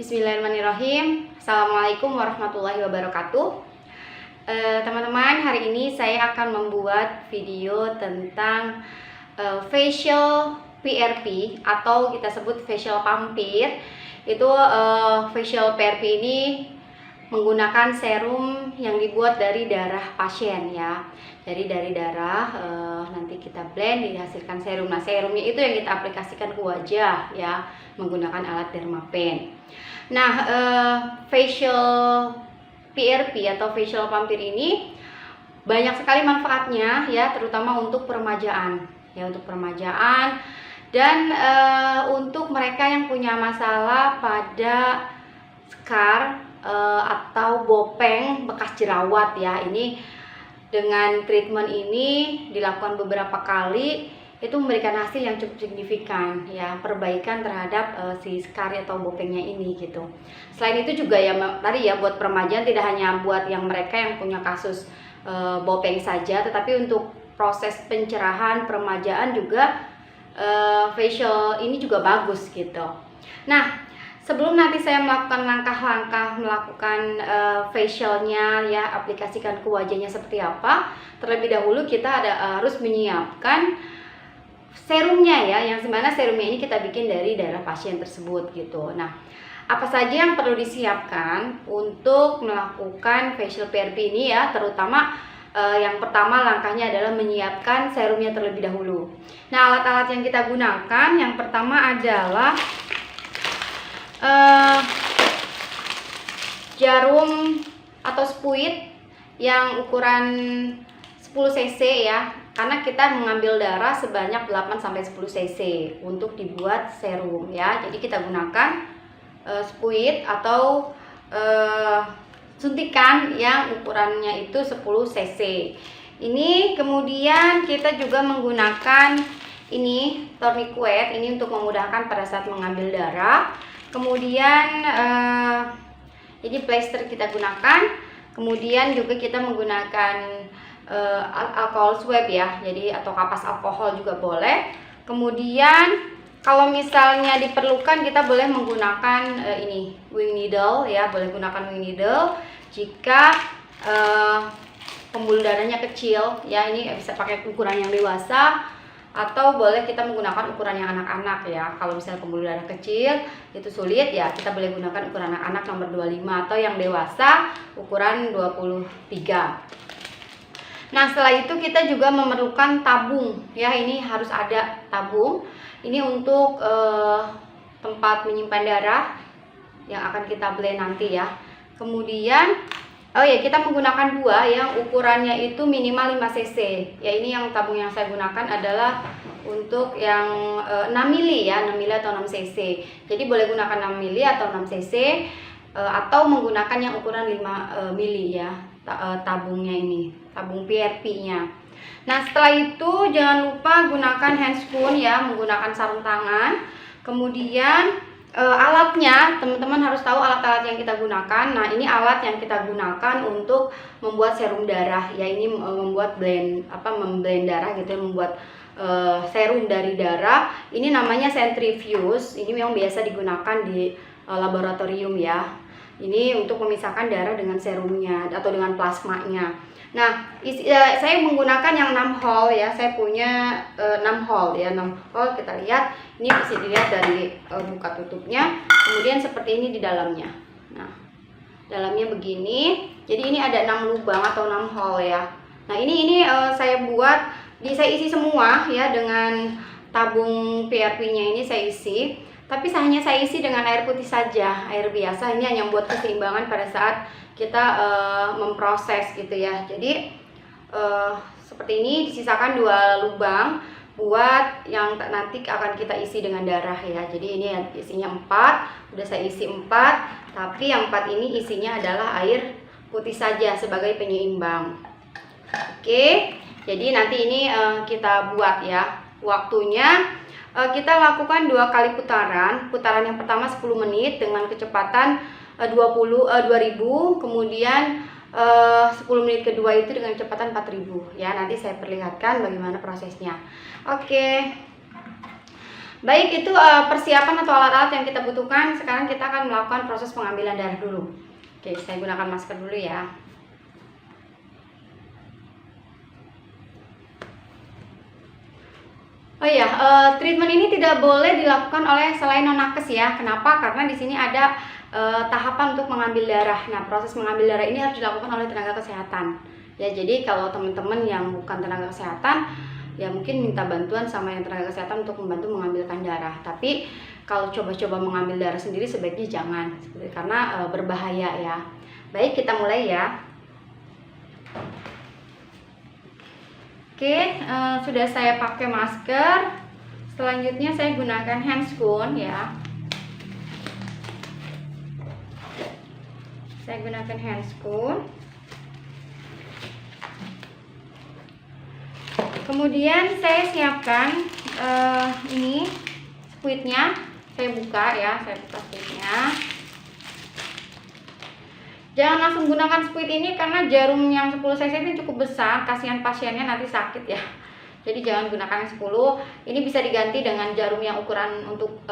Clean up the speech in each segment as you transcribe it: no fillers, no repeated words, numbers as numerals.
Bismillahirrahmanirrahim. Assalamualaikum warahmatullahi wabarakatuh. Teman-teman, hari ini saya akan membuat video tentang facial PRP atau kita sebut facial pampir. Itu facial PRP ini menggunakan serum yang dibuat dari darah pasien ya. Jadi dari darah nanti kita blend dihasilkan serum. Nah, serumnya itu yang kita aplikasikan ke wajah ya menggunakan alat Dermapen. Nah, facial PRP atau facial pampir ini banyak sekali manfaatnya ya, terutama untuk peremajaan ya, untuk peremajaan dan untuk mereka yang punya masalah pada scar atau bopeng bekas jerawat ya. Ini dengan treatment ini dilakukan beberapa kali, itu memberikan hasil yang cukup signifikan ya, perbaikan terhadap si scar atau bopengnya ini gitu. Selain itu juga ya tadi ya, buat peremajaan tidak hanya buat yang mereka yang punya kasus bopeng saja, tetapi untuk proses pencerahan peremajaan juga facial ini juga bagus gitu. Nah, sebelum nanti saya melakukan langkah-langkah melakukan facialnya ya, aplikasikan ke wajahnya seperti apa, terlebih dahulu kita harus menyiapkan serumnya ya, yang sebenarnya serumnya ini kita bikin dari darah pasien tersebut gitu. Nah, apa saja yang perlu disiapkan untuk melakukan facial PRP ini ya, terutama yang pertama langkahnya adalah menyiapkan serumnya terlebih dahulu. Nah, alat-alat yang kita gunakan yang pertama adalah jarum atau spuit yang ukuran 10 cc ya, karena kita mengambil darah sebanyak 8-10 cc untuk dibuat serum ya. Jadi kita gunakan spuit atau suntikan yang ukurannya itu 10 cc. Ini kemudian kita juga menggunakan ini tourniquet, ini untuk memudahkan pada saat mengambil darah. Kemudian ini plester kita gunakan. Kemudian juga kita menggunakan alkohol swab ya, jadi atau kapas alkohol juga boleh. Kemudian kalau misalnya diperlukan kita boleh menggunakan ini wing needle ya, boleh gunakan wing needle jika pembuluh darahnya kecil ya. Ini bisa pakai ukuran yang dewasa atau boleh kita menggunakan ukuran yang anak-anak ya. Kalau misalnya pembuluh darah kecil itu sulit ya, kita boleh gunakan ukuran anak-anak nomor 25 atau yang dewasa ukuran 23. Nah, setelah itu kita juga memerlukan tabung ya, ini harus ada tabung. Ini untuk tempat menyimpan darah yang akan kita blend nanti ya. Kemudian oh ya, kita menggunakan dua yang ukurannya itu minimal 5 cc. Ya, ini yang tabung yang saya gunakan adalah untuk yang 6 mili ya, 6 mili atau 6 cc. Jadi boleh gunakan 6 mili atau 6 cc atau menggunakan yang ukuran 5 mili ya, tabungnya ini, tabung PRP-nya. Nah, setelah itu jangan lupa gunakan handscoon ya, menggunakan sarung tangan. Kemudian alatnya, teman-teman harus tahu alat-alat yang kita gunakan. Nah, ini alat yang kita gunakan untuk membuat serum darah ya. Ini membuat memblend darah gitu ya, membuat serum dari darah. Ini namanya centrifuge. Ini memang biasa digunakan di laboratorium ya. Ini untuk memisahkan darah dengan serumnya atau dengan plasmanya. Nah, saya menggunakan yang 6 hole ya. Saya punya 6 hole ya, 6 hole. Kita lihat, ini bisa dilihat dari buka tutupnya. Kemudian seperti ini di dalamnya. Nah, dalamnya begini. Jadi ini ada 6 lubang atau 6 hole ya. Nah, ini saya buat, saya isi semua ya dengan tabung PRP-nya ini saya isi. Tapi hanya saya isi dengan air putih saja, air biasa. Ini hanya buat keseimbangan pada saat kita memproses gitu ya. Jadi seperti ini, disisakan 2 lubang buat yang nanti akan kita isi dengan darah ya. Jadi ini isinya 4, udah saya isi 4, tapi yang 4 ini isinya adalah air putih saja sebagai penyeimbang. Oke, jadi nanti ini kita buat ya. Waktunya kita lakukan 2 kali putaran. Putaran yang pertama 10 menit dengan kecepatan 2000, kemudian 10 menit kedua itu dengan kecepatan 4000 ya. Nanti saya perlihatkan bagaimana prosesnya. Oke. Baik, itu persiapan atau alat-alat yang kita butuhkan. Sekarang kita akan melakukan proses pengambilan darah dulu. Oke, saya gunakan masker dulu ya. Oh iya, treatment ini tidak boleh dilakukan oleh selain non-nakes ya. Kenapa? Karena di sini ada tahapan untuk mengambil darah. Nah, proses mengambil darah ini harus dilakukan oleh tenaga kesehatan. Ya, jadi kalau teman-teman yang bukan tenaga kesehatan, ya mungkin minta bantuan sama yang tenaga kesehatan untuk membantu mengambilkan darah. Tapi kalau coba-coba mengambil darah sendiri sebaiknya jangan, karena berbahaya ya. Baik, kita mulai ya. Oke, sudah saya pakai masker. Selanjutnya saya gunakan handscoon ya. Saya gunakan handscoon. Kemudian saya siapkan ini squidnya. Saya buka ya, saya buka squidnya. Jangan langsung gunakan squid ini karena jarum yang 10 cc ini cukup besar, kasihan pasiennya nanti sakit ya. Jadi jangan gunakan yang 10. Ini bisa diganti dengan jarum yang ukuran untuk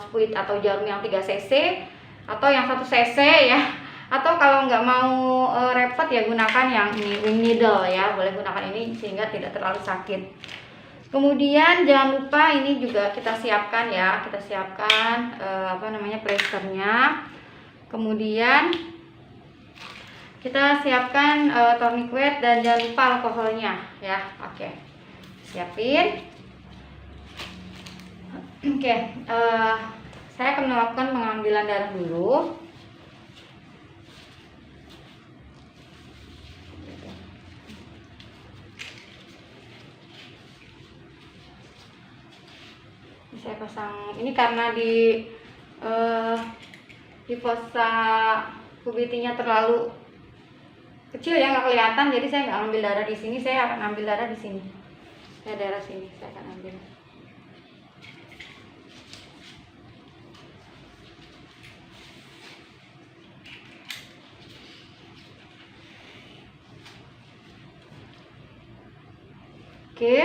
squid atau jarum yang 3 cc atau yang 1 cc ya. Atau kalau nggak mau repot ya gunakan yang ini wing needle ya. Boleh gunakan ini sehingga tidak terlalu sakit. Kemudian jangan lupa ini juga kita siapkan ya. Kita siapkan plasternya. Kemudian kita siapkan tourniquet dan jangan lupa alkoholnya ya. Oke, siapin. Oke, saya akan melakukan pengambilan darah dulu. Saya pasang ini karena di fossa kubitinya terlalu kecil ya, nggak kelihatan, jadi saya nggak ambil darah di sini, saya akan ambil darah di sini. Saya darah sini, saya akan ambil. Oke.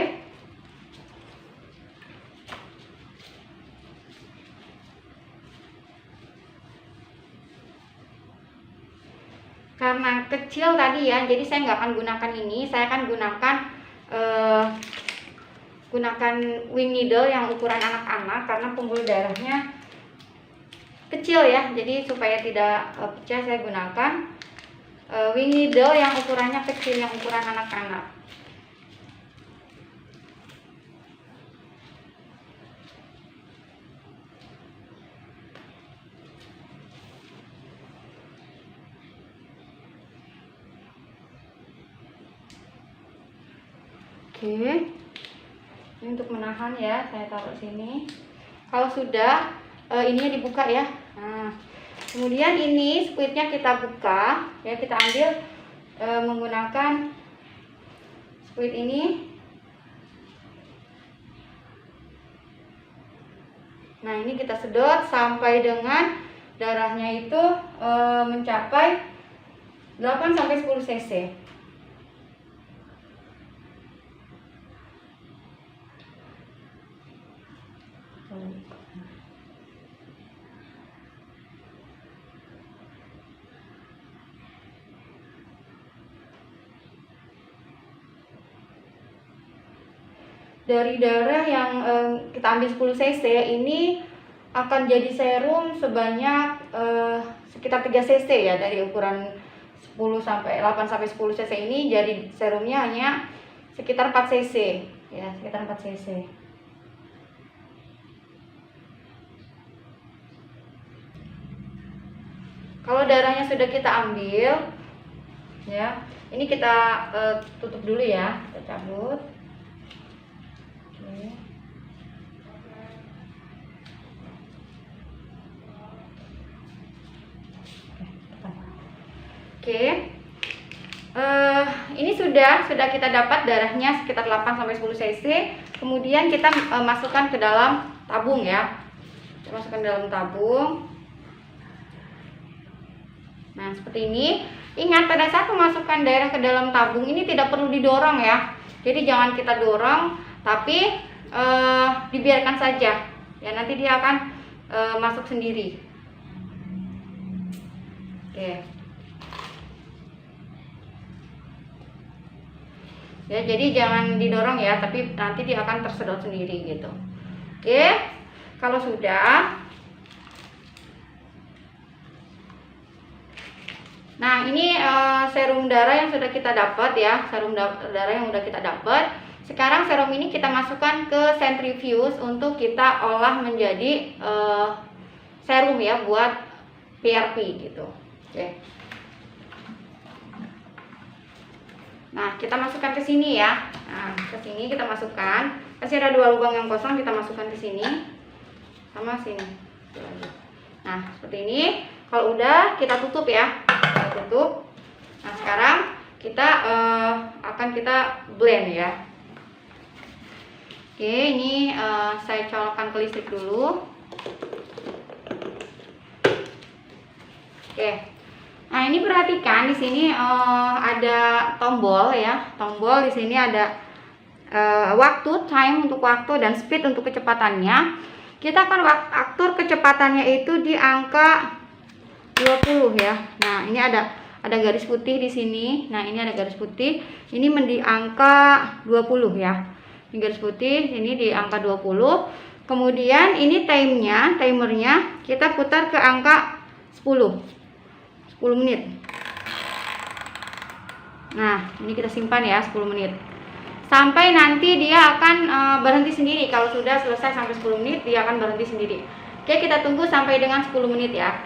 Karena kecil tadi ya, jadi saya nggak akan gunakan ini. Saya akan gunakan wing needle yang ukuran anak-anak karena pembuluh darahnya kecil ya. Jadi supaya tidak pecah, saya gunakan wing needle yang ukurannya kecil, yang ukuran anak-anak. Oke, ini untuk menahan ya, saya taruh sini. Kalau sudah, ininya dibuka ya. Nah, kemudian ini squidnya kita buka ya, kita ambil menggunakan squid ini. Nah, ini kita sedot sampai dengan darahnya itu mencapai 8-10 cc. Dari darah yang kita ambil 10 cc ini akan jadi serum sebanyak sekitar 3 cc ya. Dari ukuran 8 sampai 10 cc ini jadi serumnya hanya sekitar 4 cc ya, sekitar 4 cc. Kalau darahnya sudah kita ambil ya, ini kita tutup dulu ya, kita cabut. Oke. Ini sudah kita dapat darahnya sekitar 8-10 cc. Kemudian kita masukkan ke dalam tabung ya. Kita masukkan dalam tabung. Nah, seperti ini. Ingat, pada saat memasukkan darah ke dalam tabung ini tidak perlu didorong ya. Jadi jangan kita dorong, tapi dibiarkan saja ya, nanti dia akan masuk sendiri. Oke. Ya, jadi jangan didorong ya, tapi nanti dia akan tersedot sendiri gitu. Oke, kalau sudah, nah ini serum darah yang sudah kita dapat ya, serum darah yang sudah kita dapat. Sekarang serum ini kita masukkan ke centrifuge untuk kita olah menjadi serum ya buat PRP gitu. Oke. Nah, kita masukkan ke sini ya. Nah, ke sini kita masukkan. Masih ada 2 lubang yang kosong, kita masukkan ke sini. Sama sini. Nah, seperti ini. Kalau udah, kita tutup ya. Kita tutup. Nah, sekarang kita akan kita blend ya. Oke, ini saya colokkan ke listrik dulu. Oke. Nah, ini perhatikan di sini ada tombol ya. Tombol di sini ada waktu, time untuk waktu, dan speed untuk kecepatannya. Kita akan atur kecepatannya itu di angka 20 ya. Nah, ini ada garis putih di sini. Nah, ini ada garis putih. Ini di angka 20 ya. Ini garis putih, ini di angka 20. Kemudian ini timernya kita putar ke angka 10 menit. Nah, ini kita simpan ya 10 menit. Sampai nanti dia akan berhenti sendiri. Kalau sudah selesai sampai 10 menit, dia akan berhenti sendiri. Oke, kita tunggu sampai dengan 10 menit ya.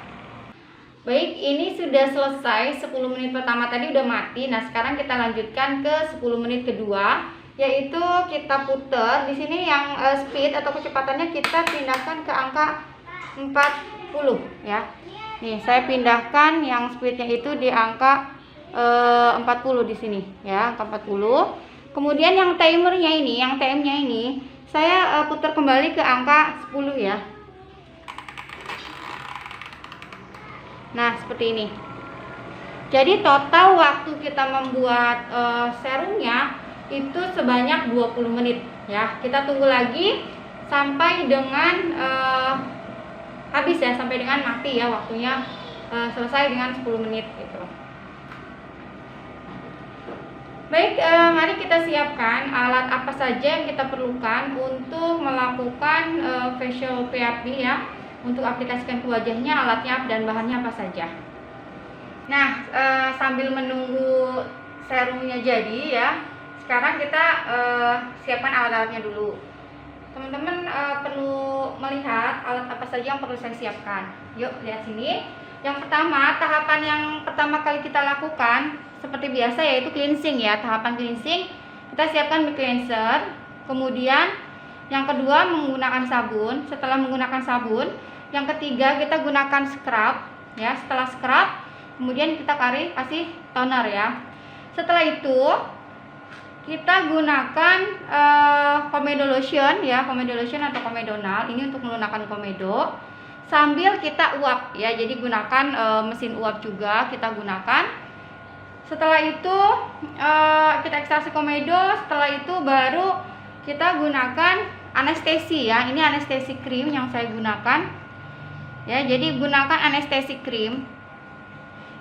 Baik, ini sudah selesai. 10 menit pertama tadi udah mati. Nah, sekarang kita lanjutkan ke 10 menit kedua, yaitu kita putar. Di sini yang speed atau kecepatannya kita pindahkan ke angka 40 ya. Nih, saya pindahkan yang speednya itu di angka 40 di sini ya, angka 40. Kemudian yang timernya ini, yang TM-nya ini, saya putar kembali ke angka 10 ya. Nah, seperti ini. Jadi total waktu kita membuat serumnya itu sebanyak 20 menit ya. Kita tunggu lagi sampai dengan habis ya, sampai dengan mati ya waktunya, selesai dengan 10 menit gitu. Baik, mari kita siapkan alat apa saja yang kita perlukan untuk melakukan facial PRP ya. Untuk aplikasikan ke wajahnya, alatnya dan bahannya apa saja. Nah, sambil menunggu serumnya jadi ya, sekarang kita siapkan alat-alatnya dulu. Teman-teman perlu melihat alat apa saja yang perlu saya siapkan. Yuk, lihat sini. Yang pertama, tahapan yang pertama kali kita lakukan seperti biasa yaitu cleansing ya. Tahapan cleansing, kita siapkan mic cleanser. Kemudian yang kedua menggunakan sabun. Setelah menggunakan sabun, yang ketiga kita gunakan scrub ya. Setelah scrub, kemudian kita kasih toner ya. Setelah itu kita gunakan komedo lotion ya, komedo lotion atau komedonal. Ini untuk menggunakan komedo sambil kita uap ya. Jadi gunakan mesin uap juga kita gunakan. Setelah itu kita ekstraksi komedo. Setelah itu baru kita gunakan anestesi ya. Ini anestesi krim yang saya gunakan ya. Jadi gunakan anestesi krim.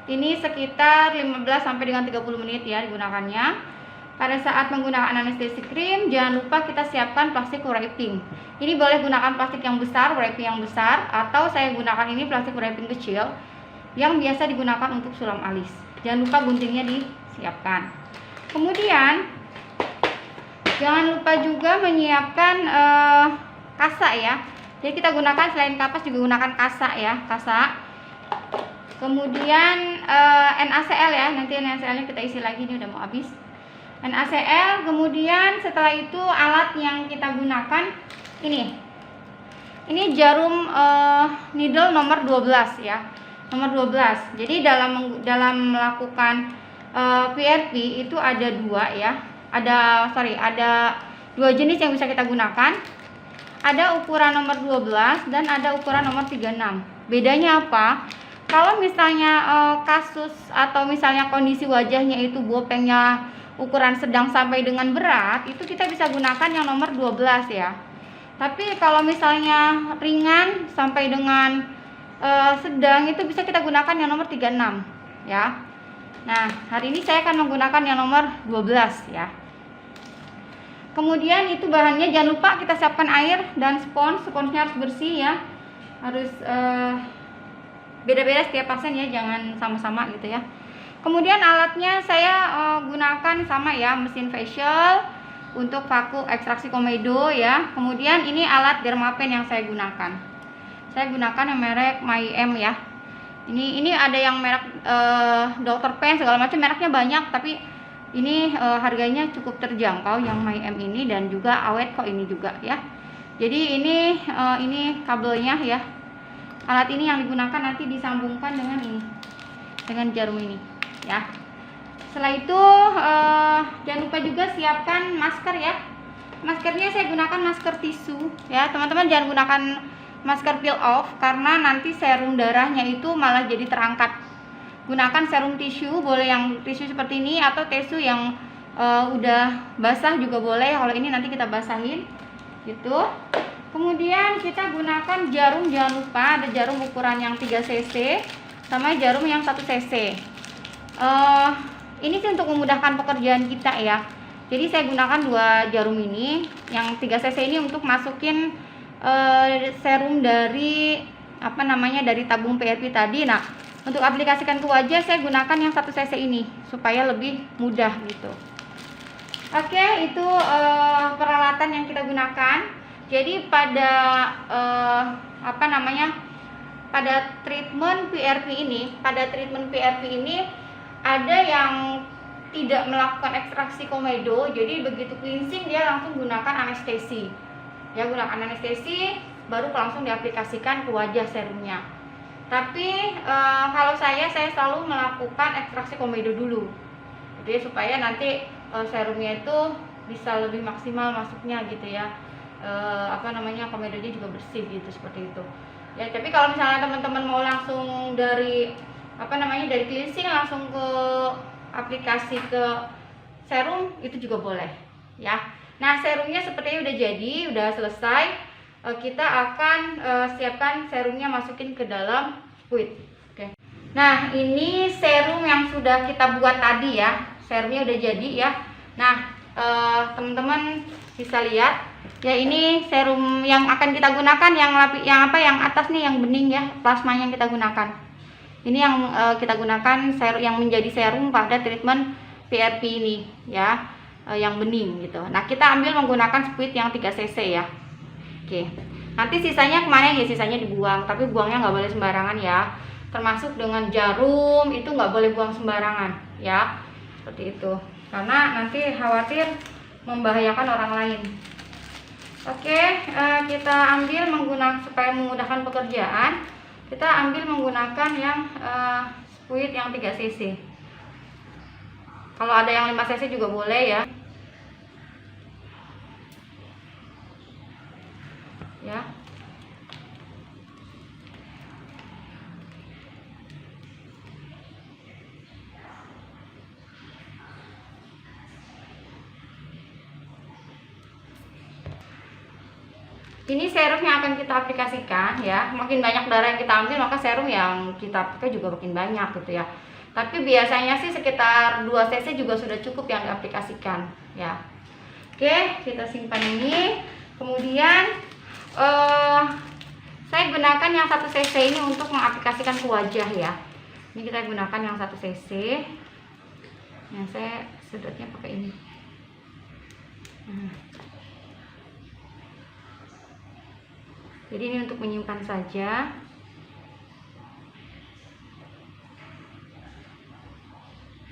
Ini sekitar 15 sampai dengan 30 menit ya digunakannya. Pada saat menggunakan anestesi krim, jangan lupa kita siapkan plastik wrapping. Ini boleh gunakan plastik yang besar, wrapping yang besar, atau saya gunakan ini plastik wrapping kecil yang biasa digunakan untuk sulam alis. Jangan lupa guntingnya disiapkan. Kemudian jangan lupa juga menyiapkan kasa ya. Jadi kita gunakan selain kapas juga gunakan kasa ya, kasa. Kemudian NaCl ya, nanti NaCl-nya kita isi lagi, ini udah mau habis. NaCl, kemudian setelah itu alat yang kita gunakan ini jarum needle nomor 12 ya, nomor 12. Jadi dalam melakukan PRP itu ada ada 2 jenis yang bisa kita gunakan. Ada ukuran nomor 12 dan ada ukuran nomor 36. Bedanya apa? Kalau misalnya kasus atau misalnya kondisi wajahnya itu bopengnya ukuran sedang sampai dengan berat, itu kita bisa gunakan yang nomor 12 ya. Tapi kalau misalnya ringan sampai dengan sedang itu bisa kita gunakan yang nomor 36 ya. Nah, hari ini saya akan menggunakan yang nomor 12 ya. Kemudian itu bahannya jangan lupa kita siapkan air dan sponsnya harus bersih ya. Harus beda-beda setiap pasien ya, jangan sama-sama gitu ya. Kemudian alatnya saya gunakan sama ya, mesin facial untuk vakum ekstraksi komedo ya. Kemudian ini alat dermapen yang saya gunakan. Saya gunakan yang merek MyM ya. Ini ada yang merek Dr. Pen segala macam, mereknya banyak, tapi ini harganya cukup terjangkau yang MyM ini, dan juga awet kok ini juga ya. Jadi ini kabelnya ya. Alat ini yang digunakan nanti disambungkan dengan ini, dengan jarum ini ya. Setelah itu jangan lupa juga siapkan masker ya. Maskernya saya gunakan masker tisu ya. Teman-teman jangan gunakan masker peel off karena nanti serum darahnya itu malah jadi terangkat. Gunakan serum tisu, boleh yang tisu seperti ini atau tisu yang udah basah juga boleh. Kalau ini nanti kita basahin gitu. Kemudian kita gunakan jarum, jangan lupa ada jarum ukuran yang 3 cc sama jarum yang 1 cc. Ini sih untuk memudahkan pekerjaan kita ya. Jadi saya gunakan 2 jarum ini. Yang 3 cc ini untuk masukin serum dari dari tabung PRP tadi. Nah, untuk aplikasikan ke wajah saya gunakan yang 1 cc ini supaya lebih mudah gitu. Oke, itu peralatan yang kita gunakan. Jadi pada pada treatment PRP ini ada yang tidak melakukan ekstraksi komedo. Jadi begitu cleansing dia langsung gunakan anestesi. Ya, gunakan anestesi baru langsung diaplikasikan ke wajah serumnya. Tapi kalau saya selalu melakukan ekstraksi komedo dulu. Jadi supaya nanti serumnya itu bisa lebih maksimal masuknya gitu ya. Komedonya juga bersih gitu, seperti itu. Ya, tapi kalau misalnya teman-teman mau langsung dari dari cleansing langsung ke aplikasi ke serum itu juga boleh ya. Nah, serumnya sepertinya udah jadi, udah selesai. Kita akan siapkan serumnya, masukin ke dalam squid. Oke. Nah, ini serum yang sudah kita buat tadi ya. Serumnya udah jadi ya. Nah, teman-teman bisa lihat ya, ini serum yang akan kita gunakan yang atas nih, yang bening ya, plasmanya yang kita gunakan. Ini yang kita gunakan yang menjadi serum pada treatment PRP ini ya, yang bening gitu. Nah, kita ambil menggunakan squid yang 3 cc ya. Oke. Nanti sisanya kemana ya? Sisanya dibuang, tapi buangnya nggak boleh sembarangan ya. Termasuk dengan jarum itu nggak boleh buang sembarangan ya. Seperti itu. Karena nanti khawatir membahayakan orang lain. Oke, kita ambil supaya memudahkan pekerjaan. Kita ambil menggunakan yang squid yang 3 cc. Kalau ada yang 5 cc juga boleh ya. Ya. Ini serum yang akan kita aplikasikan ya. Makin banyak darah yang kita ambil, maka serum yang kita pakai juga makin banyak gitu ya. Tapi biasanya sih sekitar 2 cc juga sudah cukup yang diaplikasikan ya. Oke, kita simpan ini. Kemudian saya gunakan yang 1 cc ini untuk mengaplikasikan ke wajah ya. Ini kita gunakan yang 1 cc. Yang saya sedotnya pakai ini. Jadi ini untuk menyimpan saja.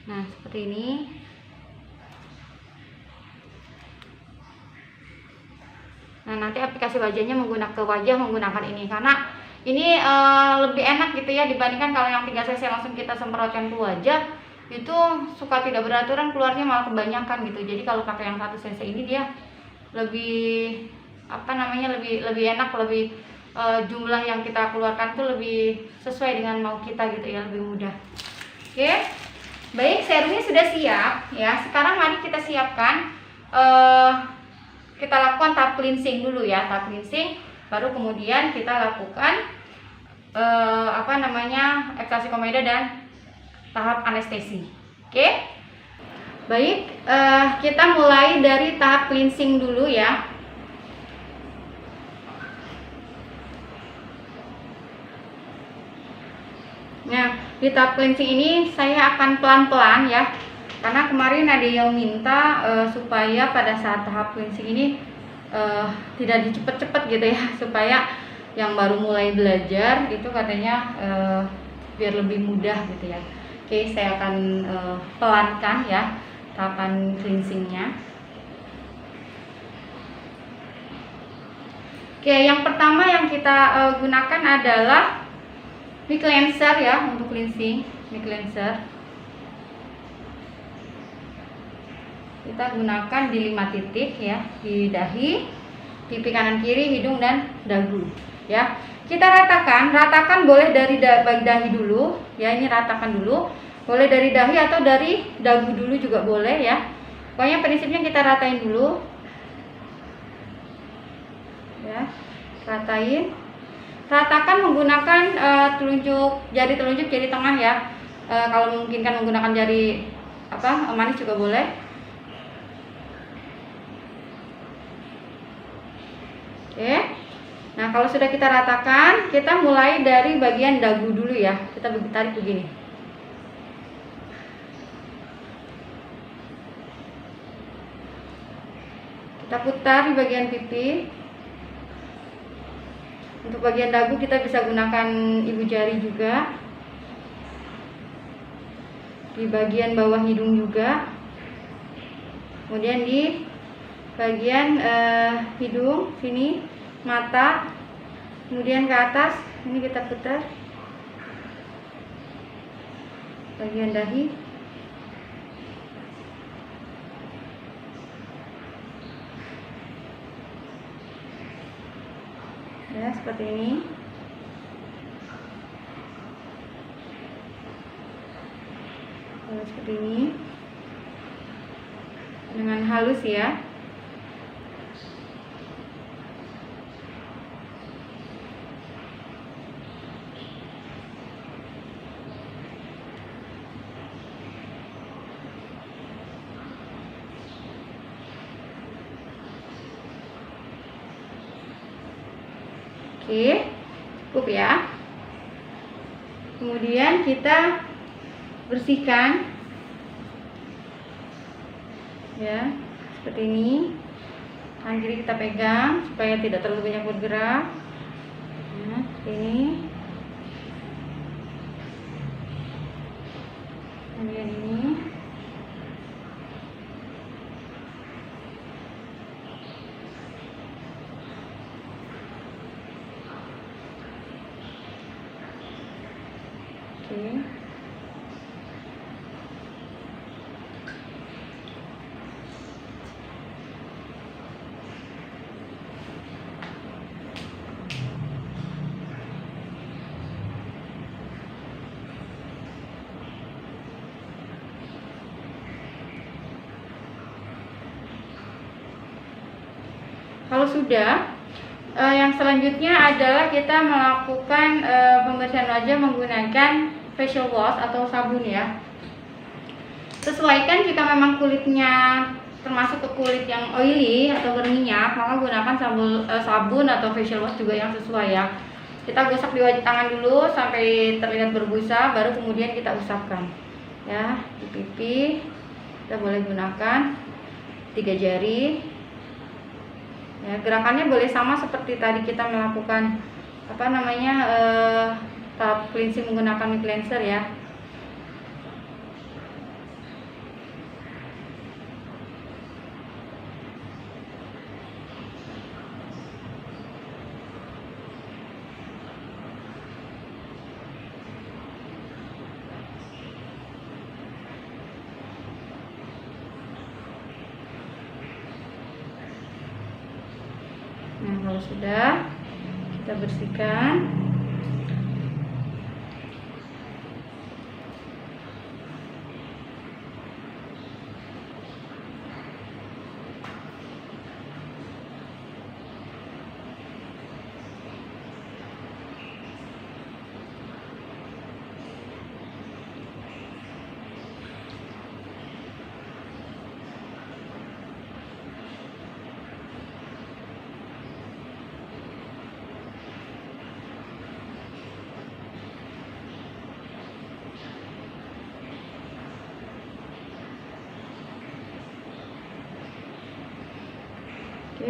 Nah, seperti ini. Nah, nanti aplikasi wajahnya menggunakan ini, karena ini lebih enak gitu ya dibandingkan kalau yang 3 cc langsung kita semprotkan ke wajah. Itu suka tidak beraturan, keluarnya malah kebanyakan gitu. Jadi kalau pakai yang 1 cc ini dia lebih lebih enak, lebih jumlah yang kita keluarkan tuh lebih sesuai dengan mau kita gitu ya, lebih mudah. Oke, baik, serumnya sudah siap ya. Sekarang mari kita siapkan kita lakukan tahap cleansing dulu ya, tahap cleansing, baru kemudian kita lakukan ekstraksi komeda dan tahap anestesi. Oke, baik, kita mulai dari tahap cleansing dulu ya. Nah, di tahap cleansing ini saya akan pelan-pelan ya, karena kemarin ada yang minta supaya pada saat tahap cleansing ini tidak dicepet-cepet gitu ya, supaya yang baru mulai belajar itu katanya biar lebih mudah gitu ya. Oke, saya akan pelankan ya tahapan cleansingnya. Oke, yang pertama yang kita gunakan adalah mic cleanser ya untuk cleansing. Mic cleanser kita gunakan di 5 titik ya, di dahi, pipi kanan kiri, hidung dan dagu ya. Kita ratakan boleh dari dahi dulu ya, ini ratakan dulu, boleh dari dahi atau dari dagu dulu juga boleh ya. Pokoknya prinsipnya kita ratain dulu ya, ratakan menggunakan jari telunjuk, jari tengah ya. Kalau memungkinkan menggunakan jari manis juga boleh. Oke, nah kalau sudah kita ratakan, kita mulai dari bagian dagu dulu ya. Kita tarik begini. Kita putar di bagian pipi. Untuk bagian dagu kita bisa gunakan ibu jari juga. Di bagian bawah hidung juga. Kemudian di bagian hidung sini, mata, kemudian ke atas ini kita putar bagian dahi. Ya, seperti ini. Seperti ini dengan halus ya. Oke, cukup ya. Kemudian kita bersihkan ya, seperti ini. Tangan kiri kita pegang supaya tidak terlalu banyak bergerak. Nah, seperti ini. Kemudian ini. Oke. Kalau sudah, yang selanjutnya adalah kita melakukan pembersihan wajah menggunakan facial wash atau sabun ya. Sesuaikan jika memang kulitnya termasuk ke kulit yang oily atau berminyak, maka gunakan sabun atau facial wash juga yang sesuai ya. Kita gosok di wajah tangan dulu sampai terlihat berbusa, baru kemudian kita usapkan ya di pipi. Kita boleh gunakan 3 jari. Ya, gerakannya boleh sama seperti tadi kita melakukan tahap cleansing menggunakan mic cleanser ya. Nah, kalau sudah, kita bersihkan.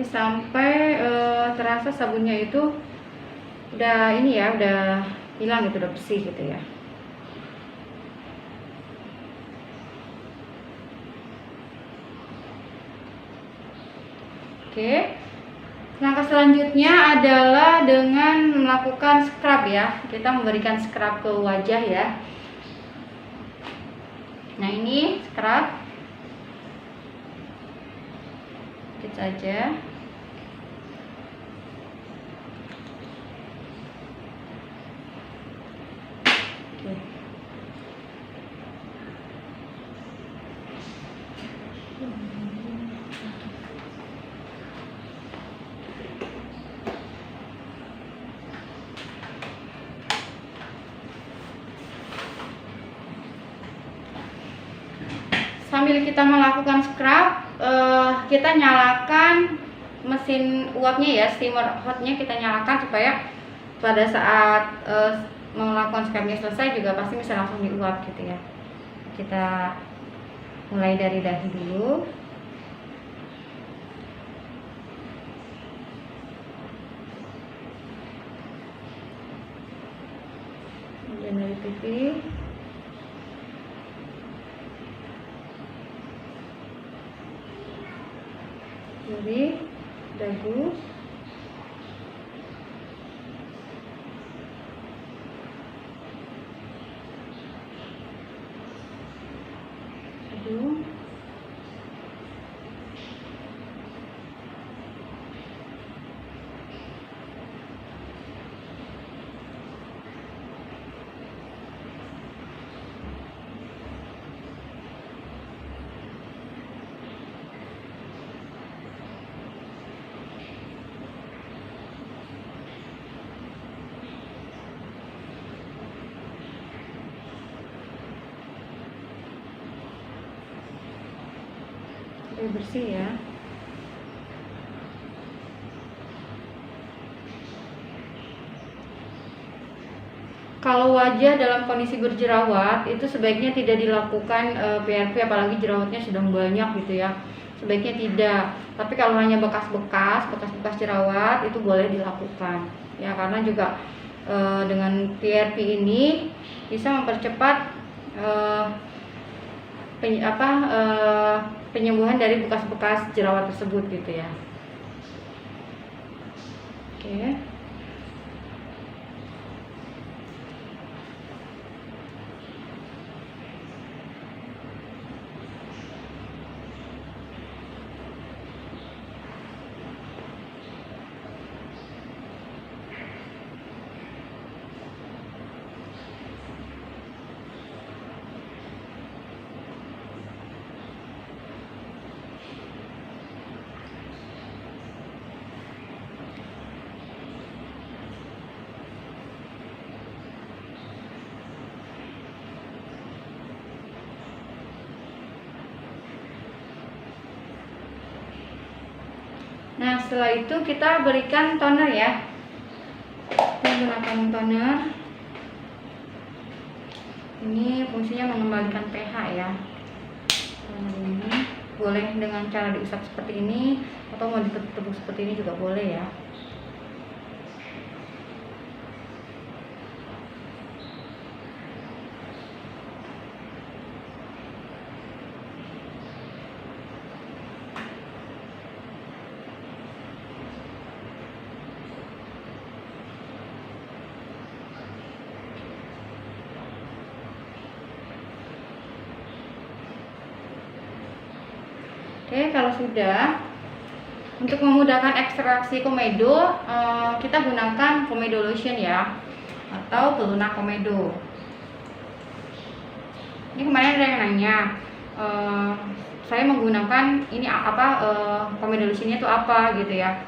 ini sampai terasa sabunnya itu udah ini ya, udah hilang gitu, udah bersih gitu ya. Oke, langkah selanjutnya adalah dengan melakukan scrub ya. Kita memberikan scrub ke wajah ya. Nah, ini scrub sedikit saja. Oke. Sambil kita melakukan scrub, kita nyalakan mesin uapnya ya, steamer hotnya kita nyalakan supaya pada saat melakukan scrubnya selesai juga pasti bisa langsung diuap gitu ya. Kita mulai dari dahi dulu. Kemudian dari pipi. Dari dagu, hidung, bersih ya. Kalau wajah dalam kondisi berjerawat itu sebaiknya tidak dilakukan PRP, apalagi jerawatnya sudah banyak gitu ya. Sebaiknya tidak. Tapi kalau hanya bekas-bekas jerawat itu boleh dilakukan. Ya, karena juga dengan PRP ini bisa mempercepat penyembuhan dari bekas-bekas jerawat tersebut gitu ya. Oke. Nah, setelah itu kita berikan toner ya. Menggunakan toner. Ini fungsinya mengembalikan pH ya. Toner ini boleh dengan cara diusap seperti ini atau mau ditepuk seperti ini juga boleh ya. Oke, kalau sudah, untuk memudahkan ekstraksi komedo, kita gunakan komedo lotion ya, atau pelunak komedo. Ini kemarin ada yang nanya, saya menggunakan ini apa, komedo lotionnya itu apa gitu ya.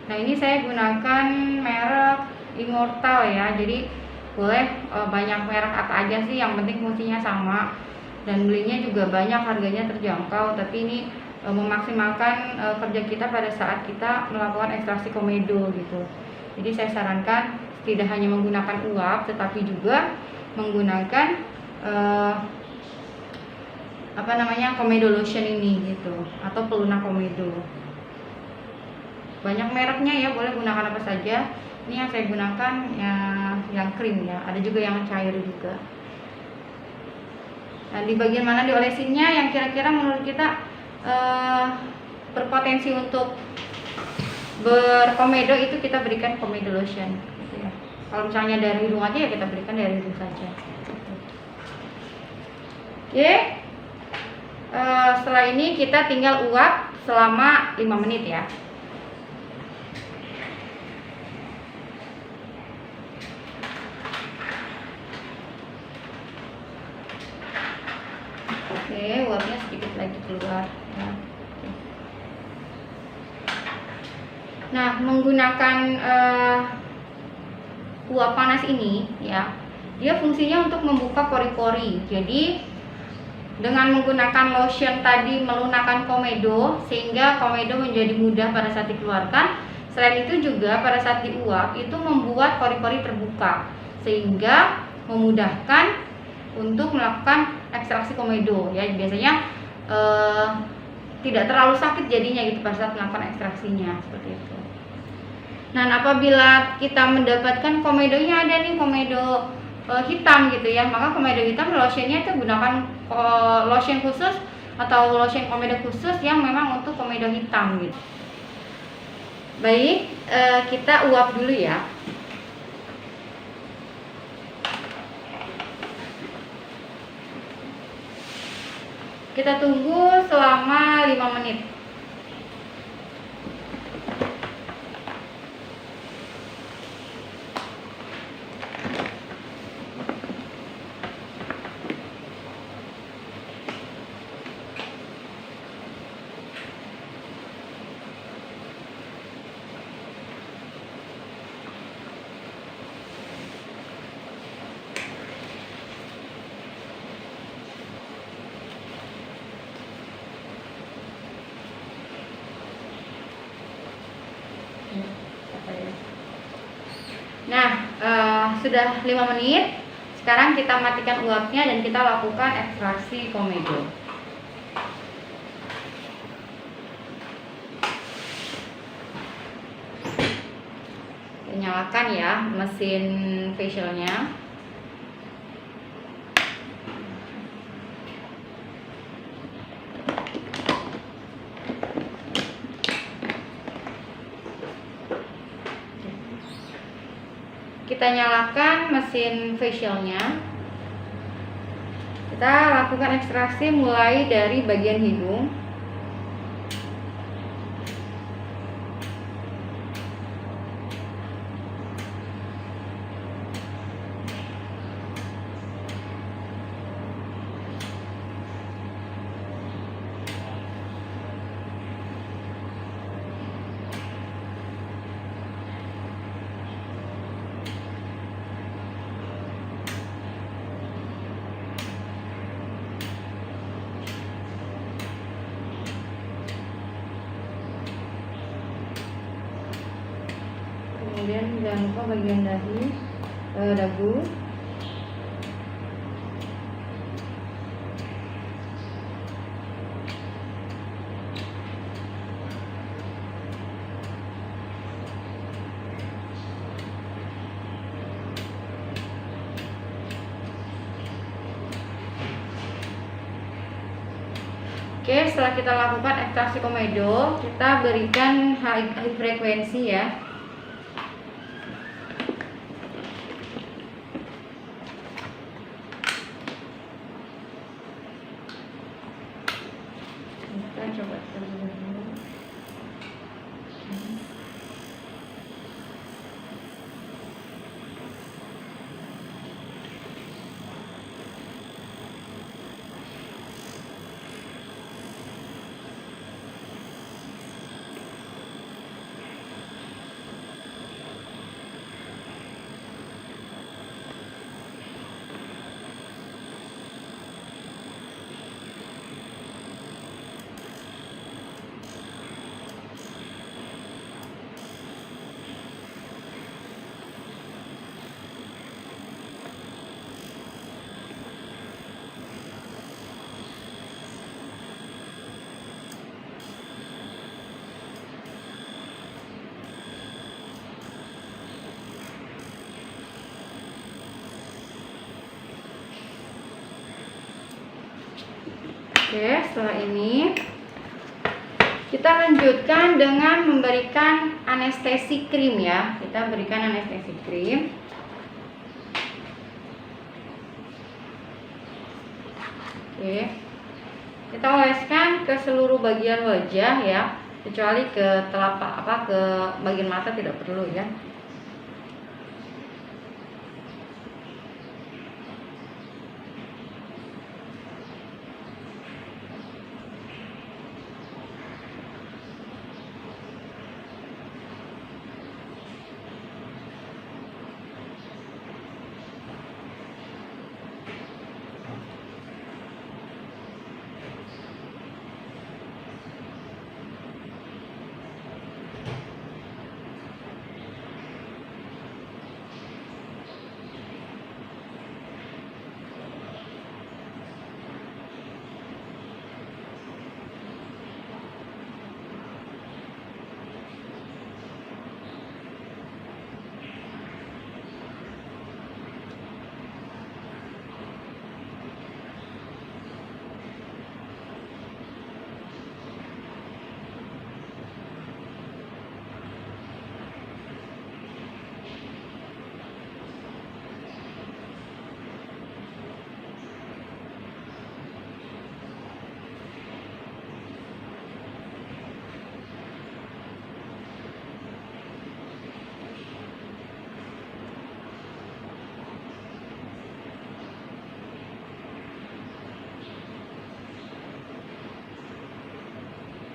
Nah, ini saya gunakan merek Immortal ya, jadi boleh banyak merek apa aja sih, yang penting fungsinya sama dan belinya juga banyak, harganya terjangkau. Tapi ini memaksimalkan kerja kita pada saat kita melakukan ekstraksi komedo gitu. Jadi saya sarankan tidak hanya menggunakan uap, tetapi juga menggunakan komedo lotion ini gitu, atau pelunak komedo. banyak mereknya ya, boleh gunakan apa saja. Ini yang saya gunakan yang krim ya, ada juga yang cair juga. Nah, di bagian mana diolesinnya yang kira-kira menurut kita berpotensi untuk berkomedo, itu kita berikan komedo lotion gitu ya. Kalau misalnya dari hidung aja ya kita berikan dari hidung saja. Oke. Setelah ini kita tinggal uap selama 5 menit ya. Oke, uapnya sedikit lagi keluar ya. Nah, menggunakan uap panas ini ya, dia fungsinya untuk membuka pori-pori. Jadi dengan menggunakan lotion tadi melunakkan komedo, sehingga komedo menjadi mudah pada saat dikeluarkan. Selain itu juga pada saat diuap itu membuat pori-pori terbuka, sehingga memudahkan untuk melakukan ekstraksi komedo ya. Biasanya tidak terlalu sakit jadinya gitu pada saat melakukan ekstraksinya, seperti itu. Nah, apabila kita mendapatkan komedonya ada nih komedo hitam gitu ya, maka komedo hitam lotionnya itu gunakan lotion khusus atau lotion komedo khusus yang memang untuk komedo hitam gitu. Baik, kita uap dulu ya. Kita tunggu selama 5 menit. Nah, sudah 5 menit. Sekarang kita matikan uapnya dan kita lakukan ekstraksi komedo. Kita nyalakan ya mesin facialnya. Kita nyalakan mesin facialnya. Kita lakukan ekstraksi mulai dari bagian hidung. Kemudian jangan lupa bagian dahi, dagu. Oke, setelah kita lakukan ekstraksi komedo, kita berikan high frekuensi ya. Kita coba terlebih dahulu. Oke, setelah ini kita lanjutkan dengan memberikan anestesi krim ya. Kita berikan anestesi krim. Oke. Kita oleskan ke seluruh bagian wajah ya, kecuali ke telapak ke bagian mata tidak perlu ya.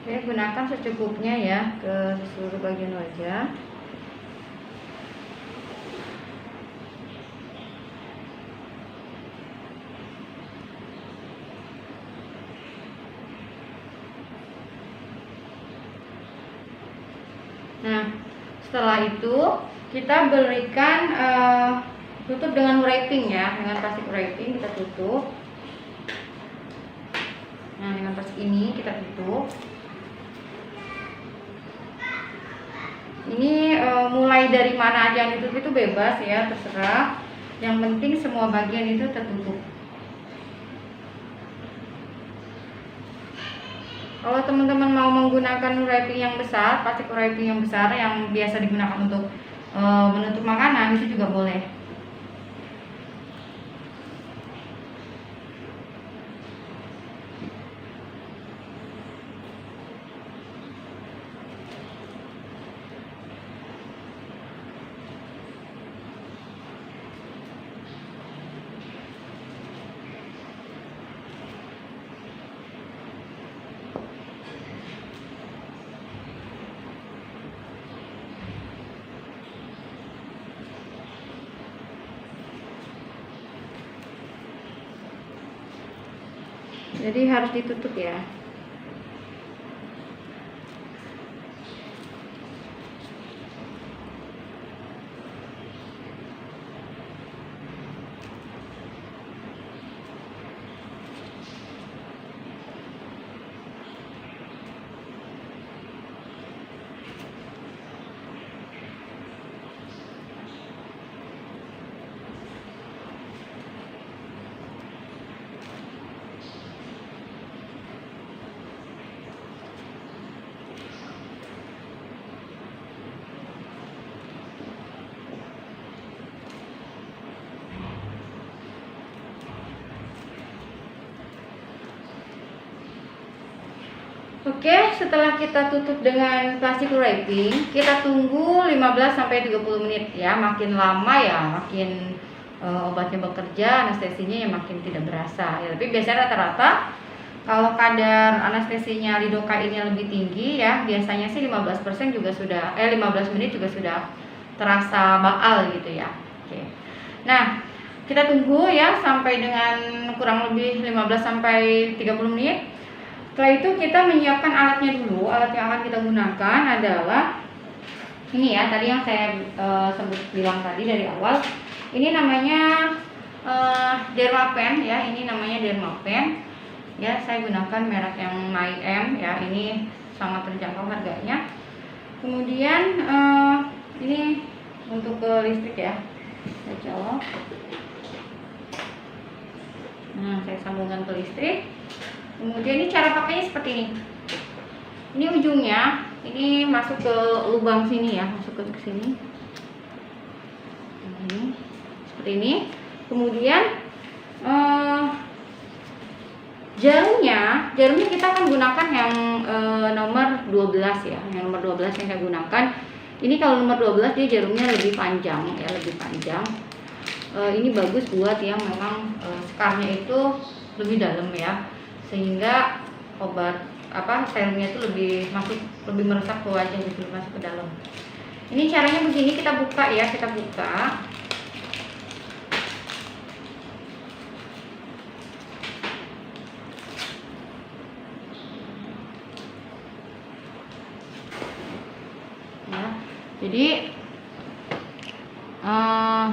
Oke, gunakan secukupnya ya ke seluruh bagian wajah. Nah, setelah itu kita berikan tutup dengan wrapping ya, dengan plastik wrapping kita tutup. Nah, dengan plastik ini kita tutup. Ini mulai dari mana aja yang ditutup itu bebas ya, terserah. Yang penting semua bagian itu tertutup. Kalau teman-teman mau menggunakan wrapping yang besar, plastik wrapping yang besar yang biasa digunakan untuk menutup makanan, itu juga boleh. Jadi harus ditutup ya. Oke, setelah kita tutup dengan plastik wrapping, kita tunggu 15-30 menit ya. Makin lama ya, makin obatnya bekerja, anestesinya ya makin tidak berasa. Ya, tapi biasanya rata-rata kalau kadar anestesinya lidocaine-nya lebih tinggi ya, biasanya sih 15% juga sudah 15 menit juga sudah terasa baal gitu ya. Oke. Nah, kita tunggu ya sampai dengan kurang lebih 15-30 menit. Setelah itu kita menyiapkan alatnya dulu. Alat yang akan kita gunakan adalah ini ya, tadi yang saya sebut bilang tadi dari awal. Ini namanya Dermapen ya, ini namanya Dermapen. Ya, saya gunakan merek yang MyM ya, ini sangat terjangkau harganya. Kemudian ini untuk ke listrik ya, saya colok. Nah, saya sambungkan ke listrik. Kemudian ini cara pakainya seperti ini. Ini ujungnya, ini masuk ke lubang sini ya, masuk ke sini. Ini seperti ini. Kemudian jarumnya kita akan gunakan yang nomor 12 ya, yang nomor 12 yang saya gunakan. Ini kalau nomor 12 dia jarumnya lebih panjang ya, lebih panjang. Ini bagus buat yang memang skarnya itu lebih dalam ya, sehingga obat serumnya itu lebih meresap ke wajah gitu, masuk ke dalam. Ini caranya begini, kita buka ya, kita buka. Ya, jadi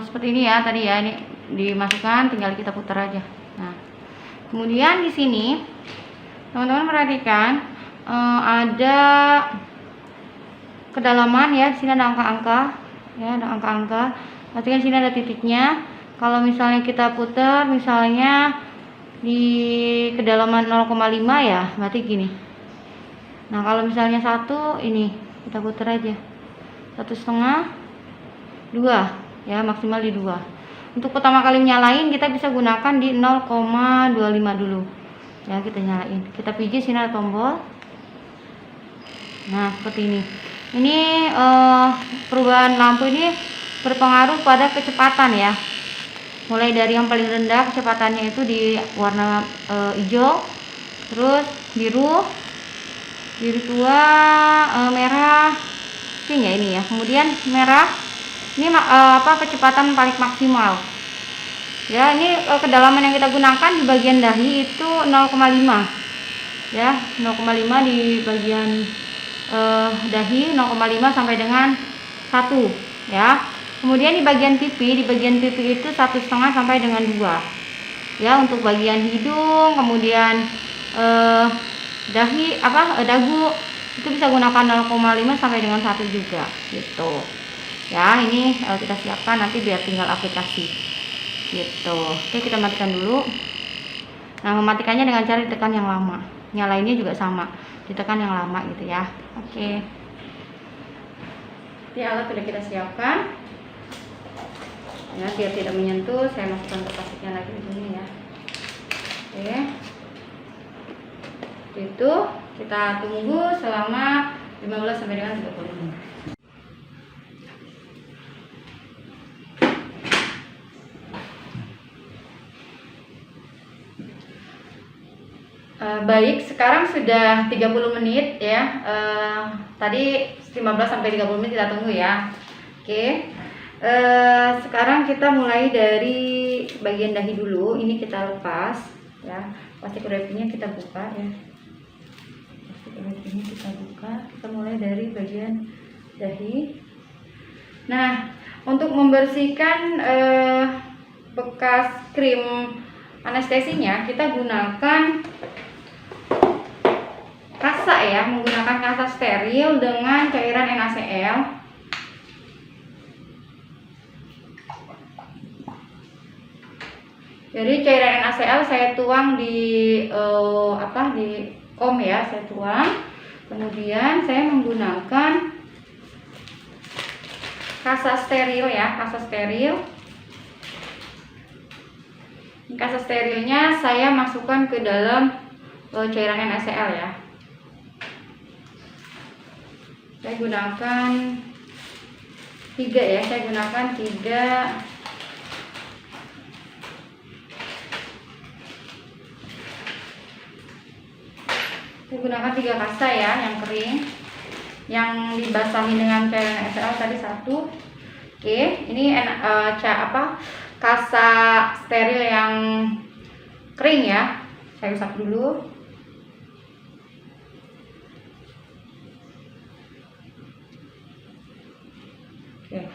seperti ini ya tadi ya, ini dimasukkan, tinggal kita putar aja. Nah, kemudian di sini teman-teman perhatikan ada kedalaman ya, di sini ada angka-angka ya, ada angka-angka. Perhatikan sini ada titiknya. Kalau misalnya kita putar misalnya di kedalaman 0,5 ya, berarti gini. Nah, kalau misalnya 1 ini kita putar aja 1,5, 2 ya, maksimal di 2. Untuk pertama kali nyalain kita bisa gunakan di 0,25 dulu ya, kita nyalain, kita pijit, sini ada tombol. Nah, seperti ini. Ini perubahan lampu ini berpengaruh pada kecepatan ya, mulai dari yang paling rendah kecepatannya itu di warna hijau, terus biru tua, merah, pink ya ini ya, kemudian merah. Ini kecepatan paling maksimal ya. Ini kedalaman yang kita gunakan di bagian dahi itu 0,5 ya, 0,5 di bagian dahi, 0,5 sampai dengan 1 ya. Kemudian di bagian pipi itu 1,5 sampai dengan 2 ya. Untuk bagian hidung, kemudian dahi dagu itu bisa gunakan 0,5 sampai dengan 1 juga gitu ya. Ini kita siapkan nanti biar tinggal aplikasi gitu. Oke, kita matikan dulu. Nah, mematikannya dengan cara ditekan yang lama, nyalainnya juga sama, ditekan yang lama gitu ya. Oke, ini alat sudah kita siapkan ya, biar tidak menyentuh. Saya masukkan ke plastiknya lagi di sini ya. Oke, itu kita tunggu selama 15 sampai dengan 30 menit. Baik, sekarang sudah 30 menit ya. Tadi 15 sampai 30 menit kita tunggu ya. Oke. Sekarang kita mulai dari bagian dahi dulu. Ini kita lepas ya. Plastik wrappingnya kita buka ya. Plastik wrappingnya kita buka. Kita mulai dari bagian dahi. Nah, untuk membersihkan bekas krim anestesinya, kita gunakan kasa ya, menggunakan kasa steril dengan cairan NaCl. Jadi cairan NaCl saya tuang di di kom ya, saya tuang. Kemudian saya menggunakan kasa steril ya, kasa steril. Kasa sterilnya saya masukkan ke dalam cairan NaCl ya. Saya gunakan 3 ya, saya gunakan 3. Saya gunakan 3 kasa ya, yang kering, yang dibasahi dengan cairan NaCl tadi 1. Oke, ini kasa steril yang kering ya, saya usap dulu. Oke.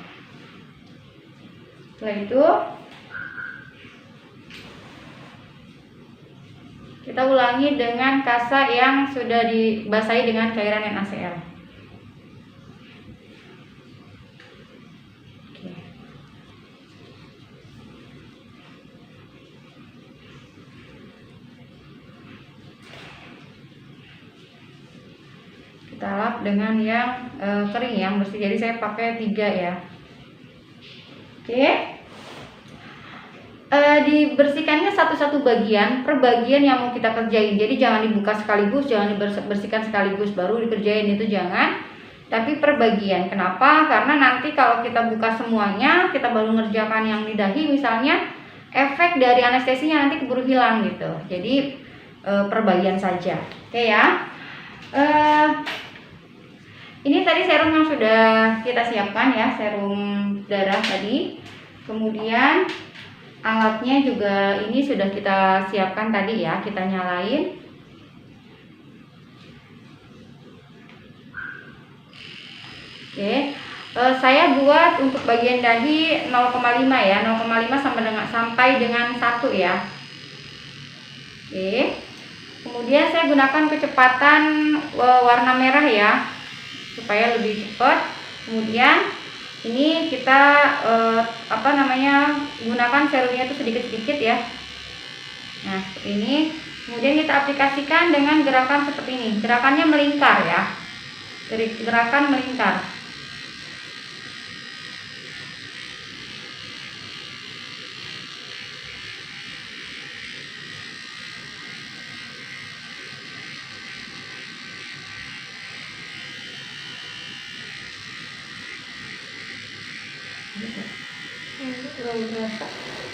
Setelah itu kita ulangi dengan kasa yang sudah dibasahi dengan cairan NaCl. Oke. lap dengan yang kering, yang bersih. Jadi saya pakai 3 ya. Oke. Dibersihkannya satu-satu bagian per bagian yang mau kita kerjain. Jadi jangan dibuka sekaligus, jangan dibersihkan sekaligus baru dikerjain, itu jangan. Tapi per bagian. Kenapa? Karena nanti kalau kita buka semuanya, kita baru ngerjakan yang di dahi misalnya, efek dari anestesinya nanti keburu hilang gitu. Jadi per bagian saja. Oke ya. Ini tadi serum yang sudah kita siapkan ya, serum darah tadi. Kemudian alatnya juga ini sudah kita siapkan tadi ya, kita nyalain. Oke, saya buat untuk bagian dahi 0,5 ya, 0,5 sampai dengan 1 ya. Oke, kemudian saya gunakan kecepatan warna merah ya, supaya lebih cepat. Kemudian ini kita gunakan serumnya itu sedikit-sedikit ya. Nah, seperti ini. Kemudian kita aplikasikan dengan gerakan seperti ini. Gerakannya melingkar ya. Gerakan melingkar.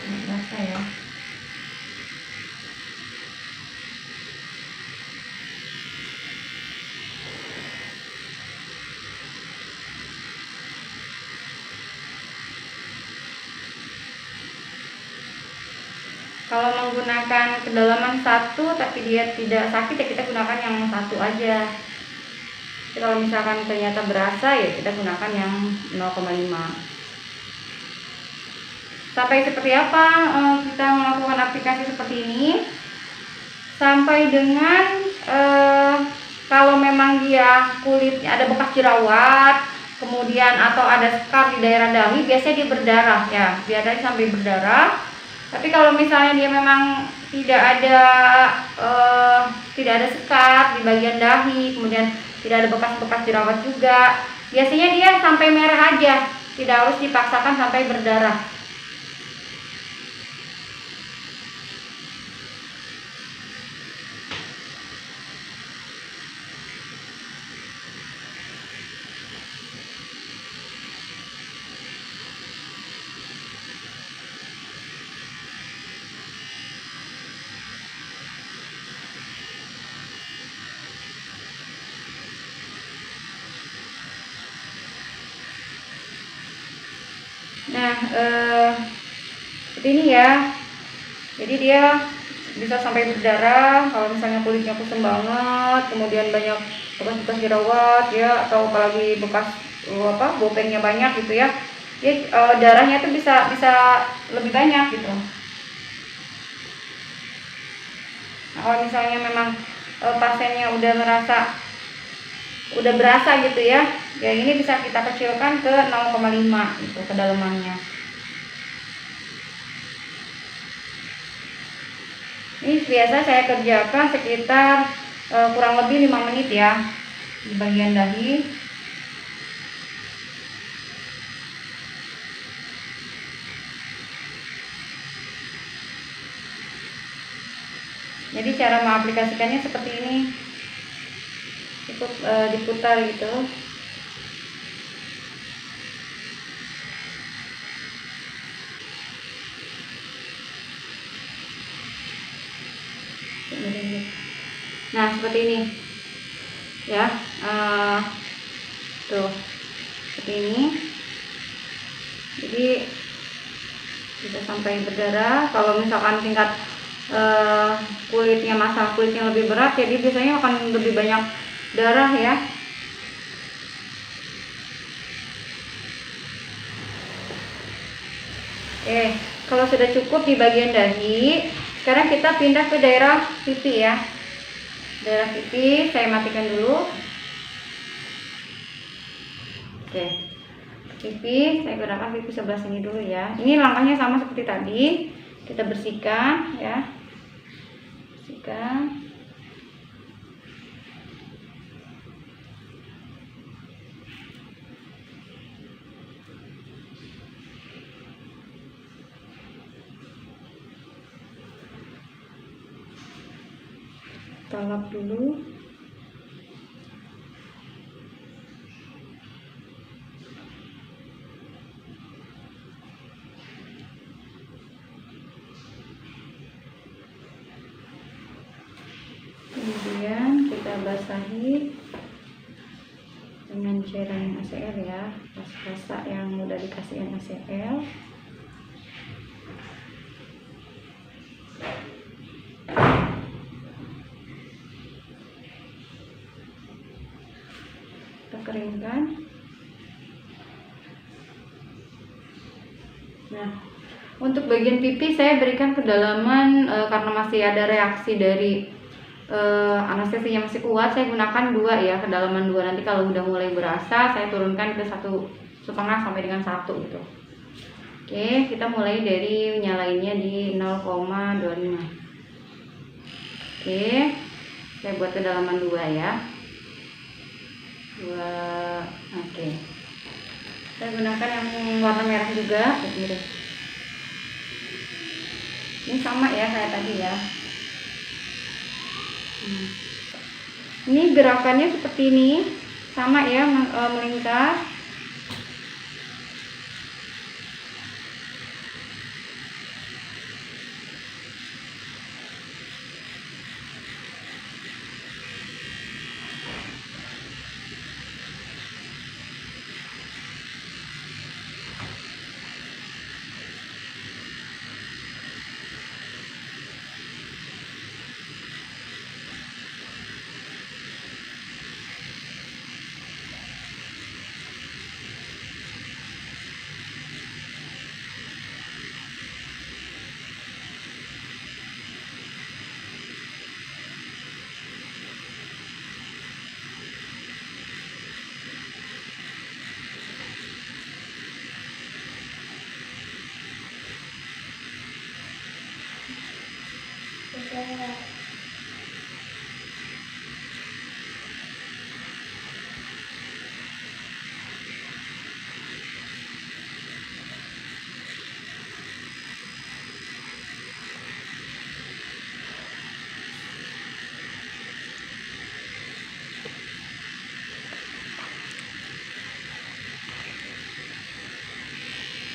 Berasa ya. Kalau menggunakan kedalaman 1 tapi dia tidak sakit ya kita gunakan yang 1 aja. Jadi kalau misalkan ternyata berasa ya kita gunakan yang 0,5. Sampai seperti apa kita melakukan aplikasi seperti ini? Sampai dengan kalau memang dia kulitnya ada bekas jerawat, kemudian atau ada scar di daerah dahi, biasanya dia berdarah ya, biasanya sampai berdarah. Tapi kalau misalnya dia memang tidak ada scar di bagian dahi, kemudian tidak ada bekas-bekas jerawat juga, biasanya dia sampai merah aja, tidak harus dipaksakan sampai berdarah. Nah, seperti ini ya. Jadi dia bisa sampai berdarah kalau misalnya kulitnya kusam banget, kemudian banyak bekas-bekas jerawat ya, atau apalagi bekas bopengnya banyak gitu ya. Dia darahnya tuh bisa lebih banyak gitu. Nah, kalau misalnya memang pasiennya udah berasa gitu ya, ya ini bisa kita kecilkan ke 0,5 gitu kedalamannya. Ini biasa saya kerjakan sekitar kurang lebih 5 menit ya di bagian dahi. Jadi cara mengaplikasikannya seperti ini, cukup diputar gitu. Nah seperti ini ya, tuh seperti ini. Jadi bisa sampai berdarah. Kalau misalkan tingkat masalah kulitnya lebih berat, jadi biasanya akan lebih banyak darah ya. Kalau sudah cukup di bagian dahi, sekarang kita pindah ke daerah pipi ya. Daerah pipi saya matikan dulu. Oke, pipi saya gunakan pipi sebelah sini dulu ya. Ini langkahnya sama seperti tadi, kita bersihkan ya, bersihkan. kita lap dulu. Kemudian kita basahi dengan cairan ACL ya, rasa yang udah dikasihin ACL. Kita keringkan. Nah, untuk bagian pipi saya berikan kedalaman karena masih ada reaksi dari anestesinya masih kuat, saya gunakan 2 ya, kedalaman 2. Nanti kalau udah mulai berasa saya turunkan ke 1,5 sampai dengan 1 gitu. Oke, kita mulai dari nyalainnya di 0,25. Oke, saya buat kedalaman 2 ya, 2. Oke, saya gunakan yang warna merah juga. Ini sama ya kayak tadi ya. Ini gerakannya seperti ini, sama ya, melingkar.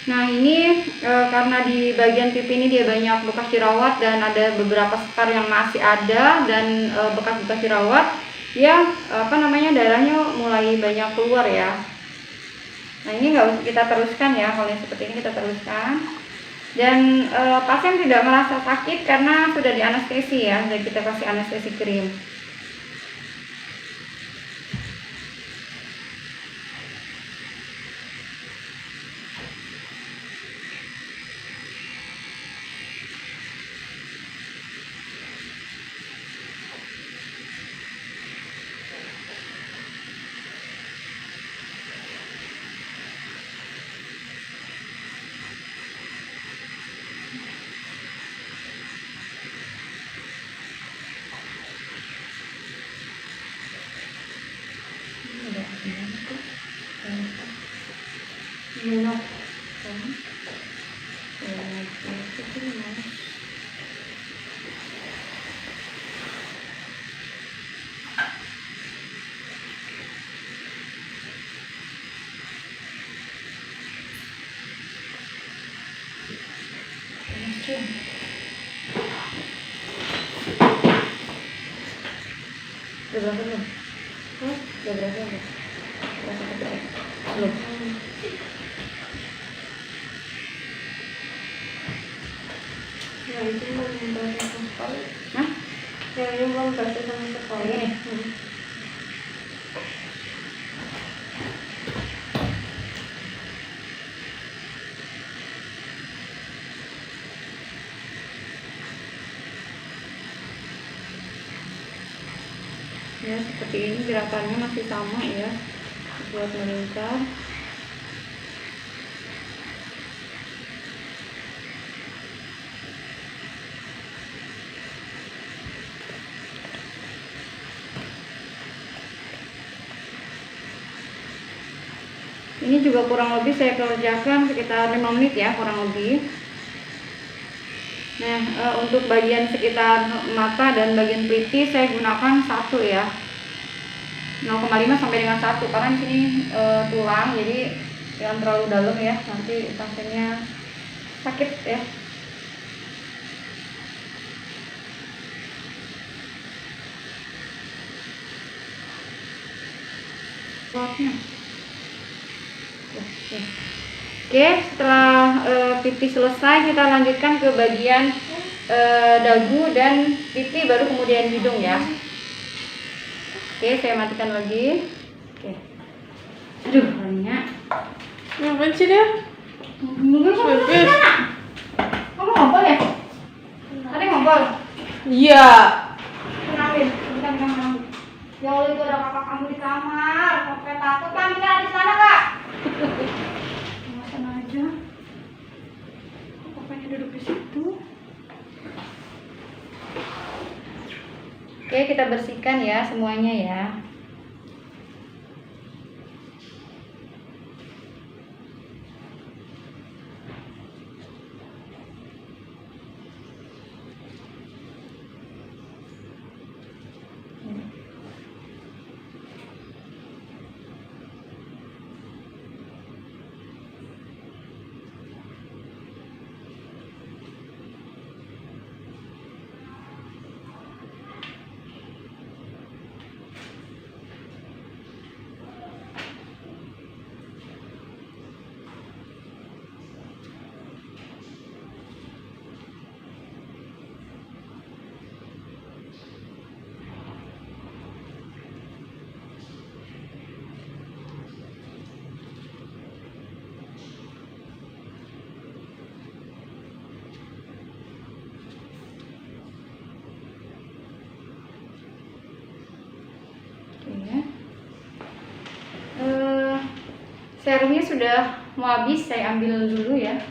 Nah ini karena di bagian pipi ini dia banyak bekas jerawat dan ada beberapa scar yang masih ada dan bekas-bekas jerawat ya, darahnya mulai banyak keluar ya. Nah ini nggak usah kita teruskan ya, kalau yang seperti ini kita teruskan. Dan pasien tidak merasa sakit karena sudah di anestesi ya, jadi kita kasih anestesi krim. Udah berapa belum? Udah berapa belum? Belum. Ya itu belum berasa sama sekali. Hah? Ya itu belum berasa sama sekali. Ya seperti ini gerakannya masih sama ya, buat melingkar. Ini juga kurang lebih saya kerjakan sekitar 5 menit ya, kurang lebih. Nah, untuk bagian sekitar mata dan bagian peliti saya gunakan 1 ya. 0,5 sampai dengan 1 karena di sini tulang, jadi jangan terlalu dalam ya, nanti pasiennya sakit ya. Oke, setelah pipi selesai, kita lanjutkan ke bagian dagu dan pipi, baru kemudian hidung ya. Oke, saya matikan lagi. Oke. Aduh, banyak. Ngapain sih dia? Pipis. Kamu ngobrol ya? Tadi ngobrol? Iya. Kenalin, bentar. Ya Allah, itu ada kakak kamu di kamar. Sampai takut kan, kita di sana kak. Sana aja. Kok papanya duduk di situ? Oke, kita bersihkan ya semuanya ya. Serumnya sudah mau habis, saya ambil dulu ya.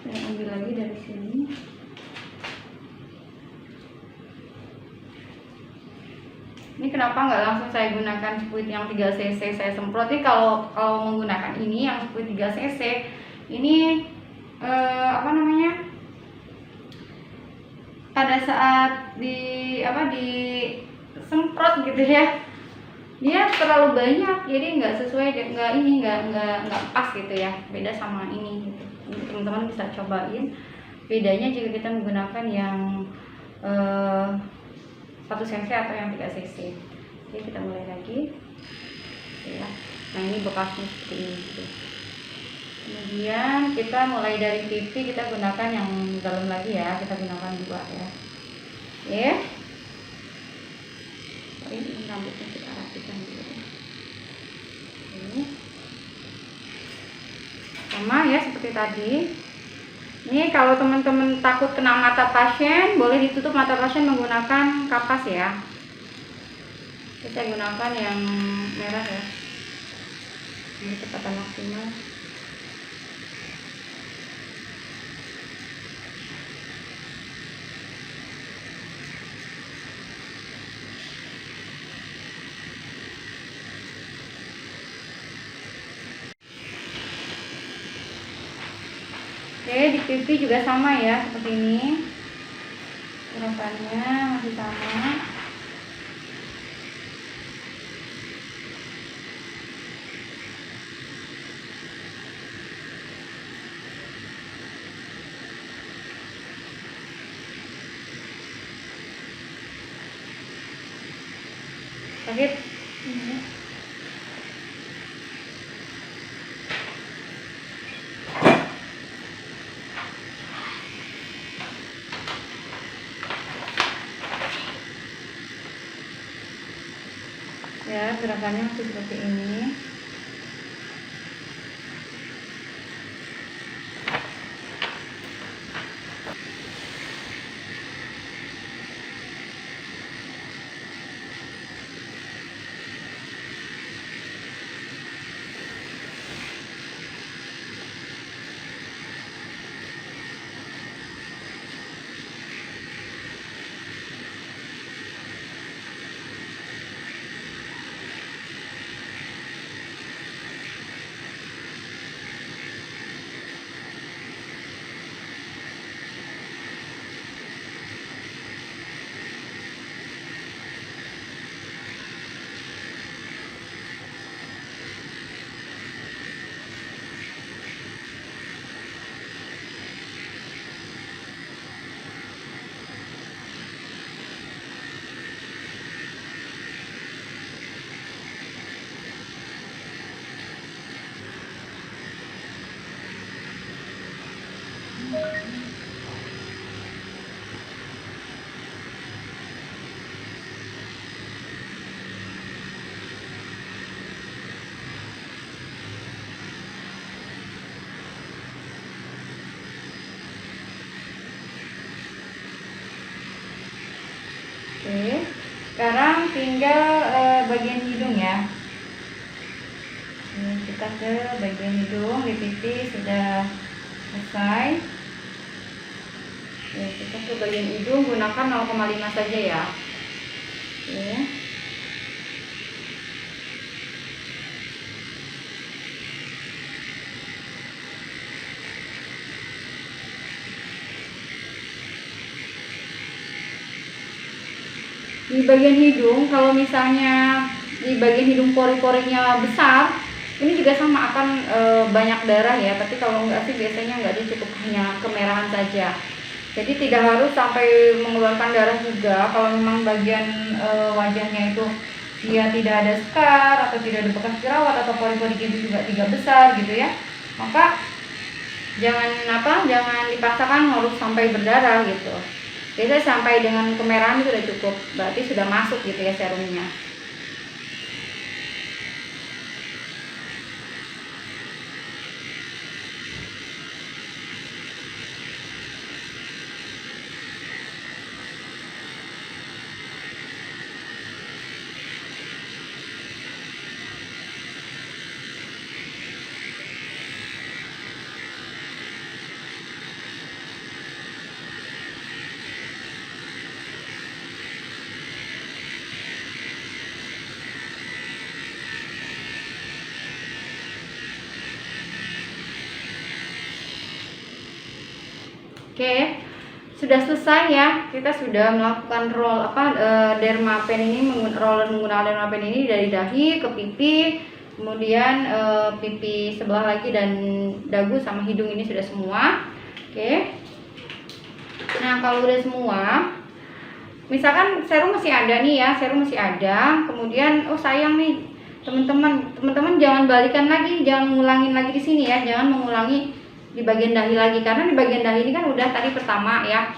Saya ambil lagi dari sini. Ini kenapa nggak langsung saya gunakan spuit yang 3 cc saya semprot? Ini kalau menggunakan ini yang spuit 3 cc ini apa namanya? Pada saat di semprot gitu ya, dia terlalu banyak, jadi nggak sesuai, nggak pas gitu ya, beda sama ini gitu. Teman-teman bisa cobain bedanya jika kita menggunakan yang 1 cc atau yang 3 cc. Oke, kita mulai lagi ya. Nah, ini bekasnya seperti ini gitu. Kemudian kita mulai dari pipi, kita gunakan yang dalam lagi ya, kita gunakan 2 ya. Oke, ini rambutnya kita rapikan dulu. Ini sama ya seperti tadi. Ini kalau teman-teman takut kena mata pasien, boleh ditutup mata pasien menggunakan kapas ya. Saya gunakan yang merah ya. Ini kecepatan maksimal. Oke, di pipi juga sama ya, seperti ini. Gerakannya masih sama. Sakit? Ya, gerakannya masih seperti ini. Oke, sekarang tinggal bagian hidung ya. Ini kita ke bagian hidung, di pipi sudah selesai. Oke, kita ke bagian hidung, gunakan 0,5 saja ya. Oke. Di bagian hidung, kalau misalnya di bagian hidung pori-porinya besar, ini juga sama akan banyak darah ya. Tapi kalau enggak sih biasanya enggak, dia cukup hanya kemerahan saja. Jadi tidak harus sampai mengeluarkan darah juga. Kalau memang bagian wajahnya itu dia tidak ada scar atau tidak ada bekas jerawat atau pori-pori itu juga tidak besar gitu ya, maka jangan dipaksakan harus sampai berdarah gitu. Biasanya sampai dengan kemerahan itu sudah cukup, berarti sudah masuk gitu ya serumnya. Oke, sudah selesai ya. Kita sudah melakukan dermapen ini, menggunakan dermapen ini dari dahi ke pipi, kemudian pipi sebelah lagi dan dagu sama hidung ini sudah semua. Oke. Nah, kalau udah semua, misalkan serum masih ada nih ya, serum masih ada. Kemudian sayang nih, teman-teman jangan balikan lagi, jangan ngulangin lagi di sini ya, jangan mengulangi di bagian dahi lagi, karena di bagian dahi ini kan udah tadi pertama ya.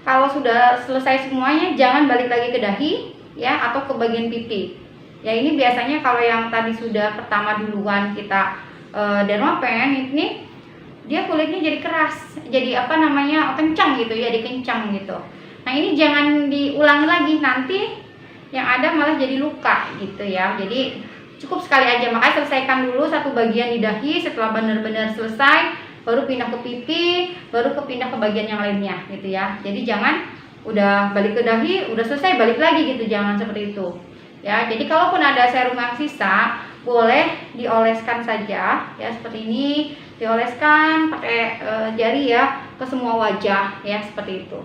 Kalau sudah selesai semuanya, jangan balik lagi ke dahi ya, atau ke bagian pipi ya. Ini biasanya kalau yang tadi sudah pertama duluan kita dermapen, ini dia kulitnya jadi keras, jadi kencang gitu ya, dikencang gitu. Nah, ini jangan diulangi lagi, nanti yang ada malah jadi luka gitu ya. Jadi cukup sekali aja, makanya selesaikan dulu satu bagian di dahi. Setelah benar-benar selesai, baru pindah ke pipi, baru pindah ke bagian yang lainnya gitu ya. Jadi jangan udah balik ke dahi, udah selesai balik lagi gitu, jangan seperti itu ya. Jadi kalaupun ada serum yang sisa, boleh dioleskan saja ya, seperti ini, dioleskan pakai jari ya ke semua wajah ya, seperti itu.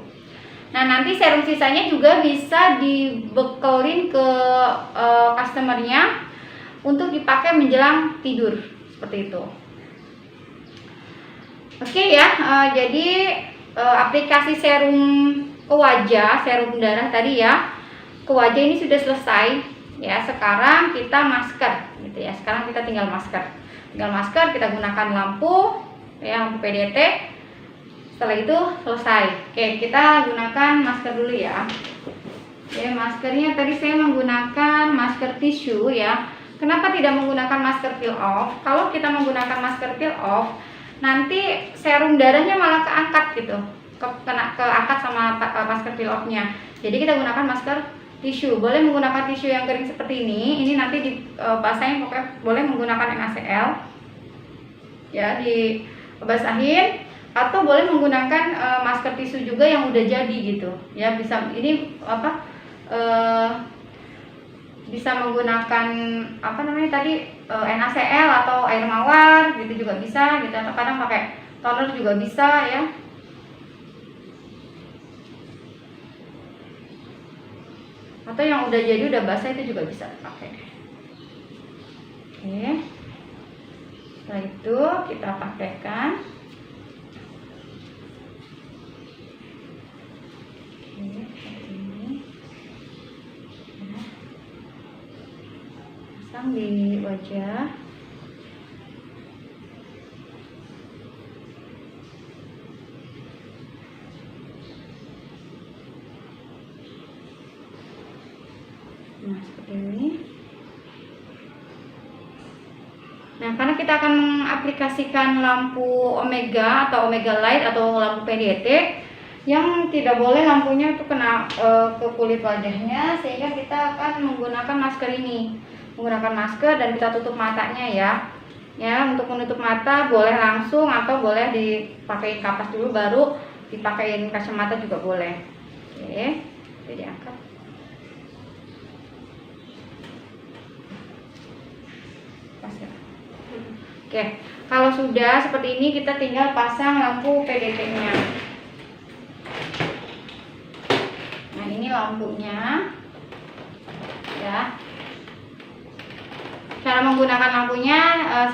Nah, nanti serum sisanya juga bisa dibekelin ke customernya untuk dipakai menjelang tidur, seperti itu. Oke ya, jadi aplikasi serum ke wajah, serum darah tadi ya, ke wajah ini sudah selesai ya. Sekarang kita masker gitu ya. Sekarang kita tinggal masker. Kita gunakan lampu ya, lampu PDT. Setelah itu selesai. Oke, kita gunakan masker dulu ya. Oke, maskernya tadi saya menggunakan masker tisu ya. Kenapa tidak menggunakan masker peel off? Kalau kita menggunakan masker peel off, nanti serum darahnya malah keangkat gitu, keangkat sama masker peel off-nya. Jadi kita gunakan masker tisu. Boleh menggunakan tisu yang kering seperti ini. Ini nanti dibasahin, pokoknya boleh menggunakan NaCl ya, dibasahin, atau boleh menggunakan masker tisu juga yang udah jadi gitu ya. Bisa ini bisa menggunakan NaCl atau air mawar gitu juga bisa gitu, atau kadang pakai toner juga bisa ya. Atau yang udah jadi, udah basah, itu juga bisa dipakai. Oke. Setelah itu kita praktekkan. Oke, seperti ini. Pasang di wajah. Nah, seperti ini. Nah, karena kita akan mengaplikasikan lampu Omega atau Omega Light atau lampu PDT, Yang tidak boleh lampunya itu kena ke kulit wajahnya, sehingga kita akan menggunakan masker ini. Menggunakan masker dan kita tutup matanya ya. Ya, untuk menutup mata boleh langsung atau boleh dipakai kapas dulu baru dipakein kacamata juga boleh. Oke, jadi angkat. Pas ya. Oke, kalau sudah seperti ini kita tinggal pasang lampu PDT-nya. Nah, ini lampunya. Ya. Cara menggunakan lampunya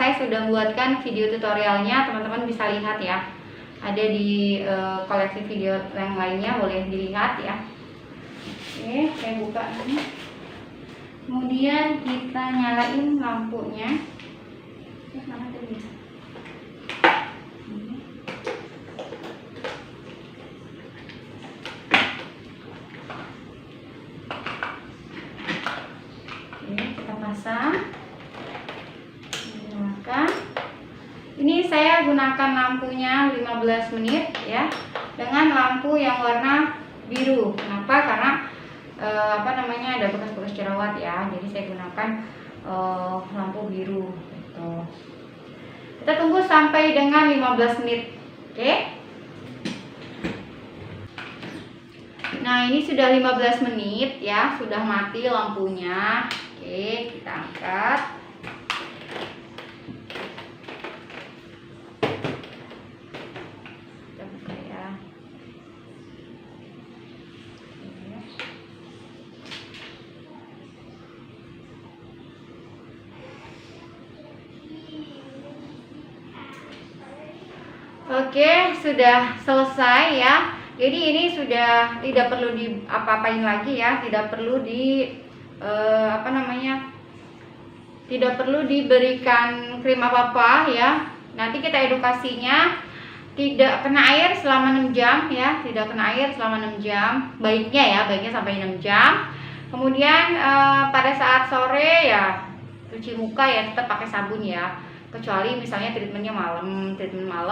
saya sudah buatkan video tutorialnya, teman-teman bisa lihat ya. Ada di koleksi video yang lainnya, boleh dilihat ya. Oke, saya buka ini. Kemudian kita nyalain lampunya. Mana tadi? Oke, kita pasang. Ini saya gunakan lampunya 15 menit ya, dengan lampu yang warna biru. Kenapa? Karena ada bekas-bekas jerawat ya, jadi saya gunakan lampu biru gitu. Kita tunggu sampai dengan 15 menit. Oke. Nah, ini sudah 15 menit ya, sudah mati lampunya. Oke, kita angkat. Oke, sudah selesai ya. Jadi ini sudah tidak perlu apa-apain lagi ya, tidak perlu tidak perlu diberikan krim apa-apa ya. Nanti kita edukasinya tidak kena air selama 6 jam ya, tidak kena air selama 6 jam. Baiknya sampai 6 jam. Kemudian pada saat sore ya cuci muka ya tetap pakai sabun ya. Kecuali misalnya treatment malam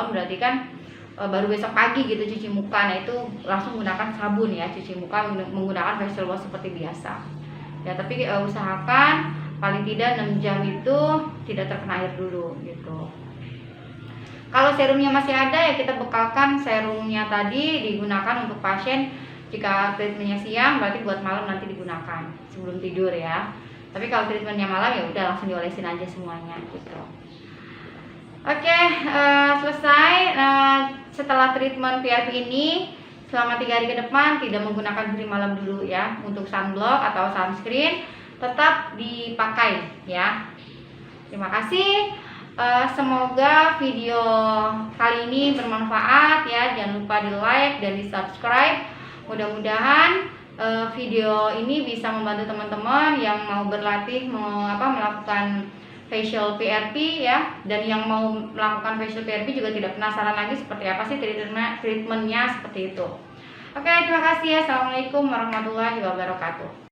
berarti kan baru besok pagi gitu cuci muka. Nah, itu langsung menggunakan sabun ya, cuci muka menggunakan facial wash seperti biasa. Ya, tapi usahakan paling tidak 6 jam itu tidak terkena air dulu gitu. Kalau serumnya masih ada ya kita bekalkan serumnya tadi digunakan untuk pasien. Jika treatmentnya siang berarti buat malam nanti digunakan sebelum tidur ya. Tapi kalau treatmentnya malam ya udah langsung diolesin aja semuanya gitu. Oke, selesai. Setelah treatment PRP ini selama 3 hari ke depan tidak menggunakan krim malam dulu ya. Untuk sunblock atau sunscreen tetap dipakai ya. Terima kasih. Semoga video kali ini bermanfaat ya. Jangan lupa di like dan di subscribe. Mudah-mudahan video ini bisa membantu teman-teman yang mau berlatih melakukan facial PRP ya, dan yang mau melakukan facial PRP juga tidak penasaran lagi seperti apa sih treatmentnya seperti itu. Oke, terima kasih ya. Assalamualaikum warahmatullahi wabarakatuh.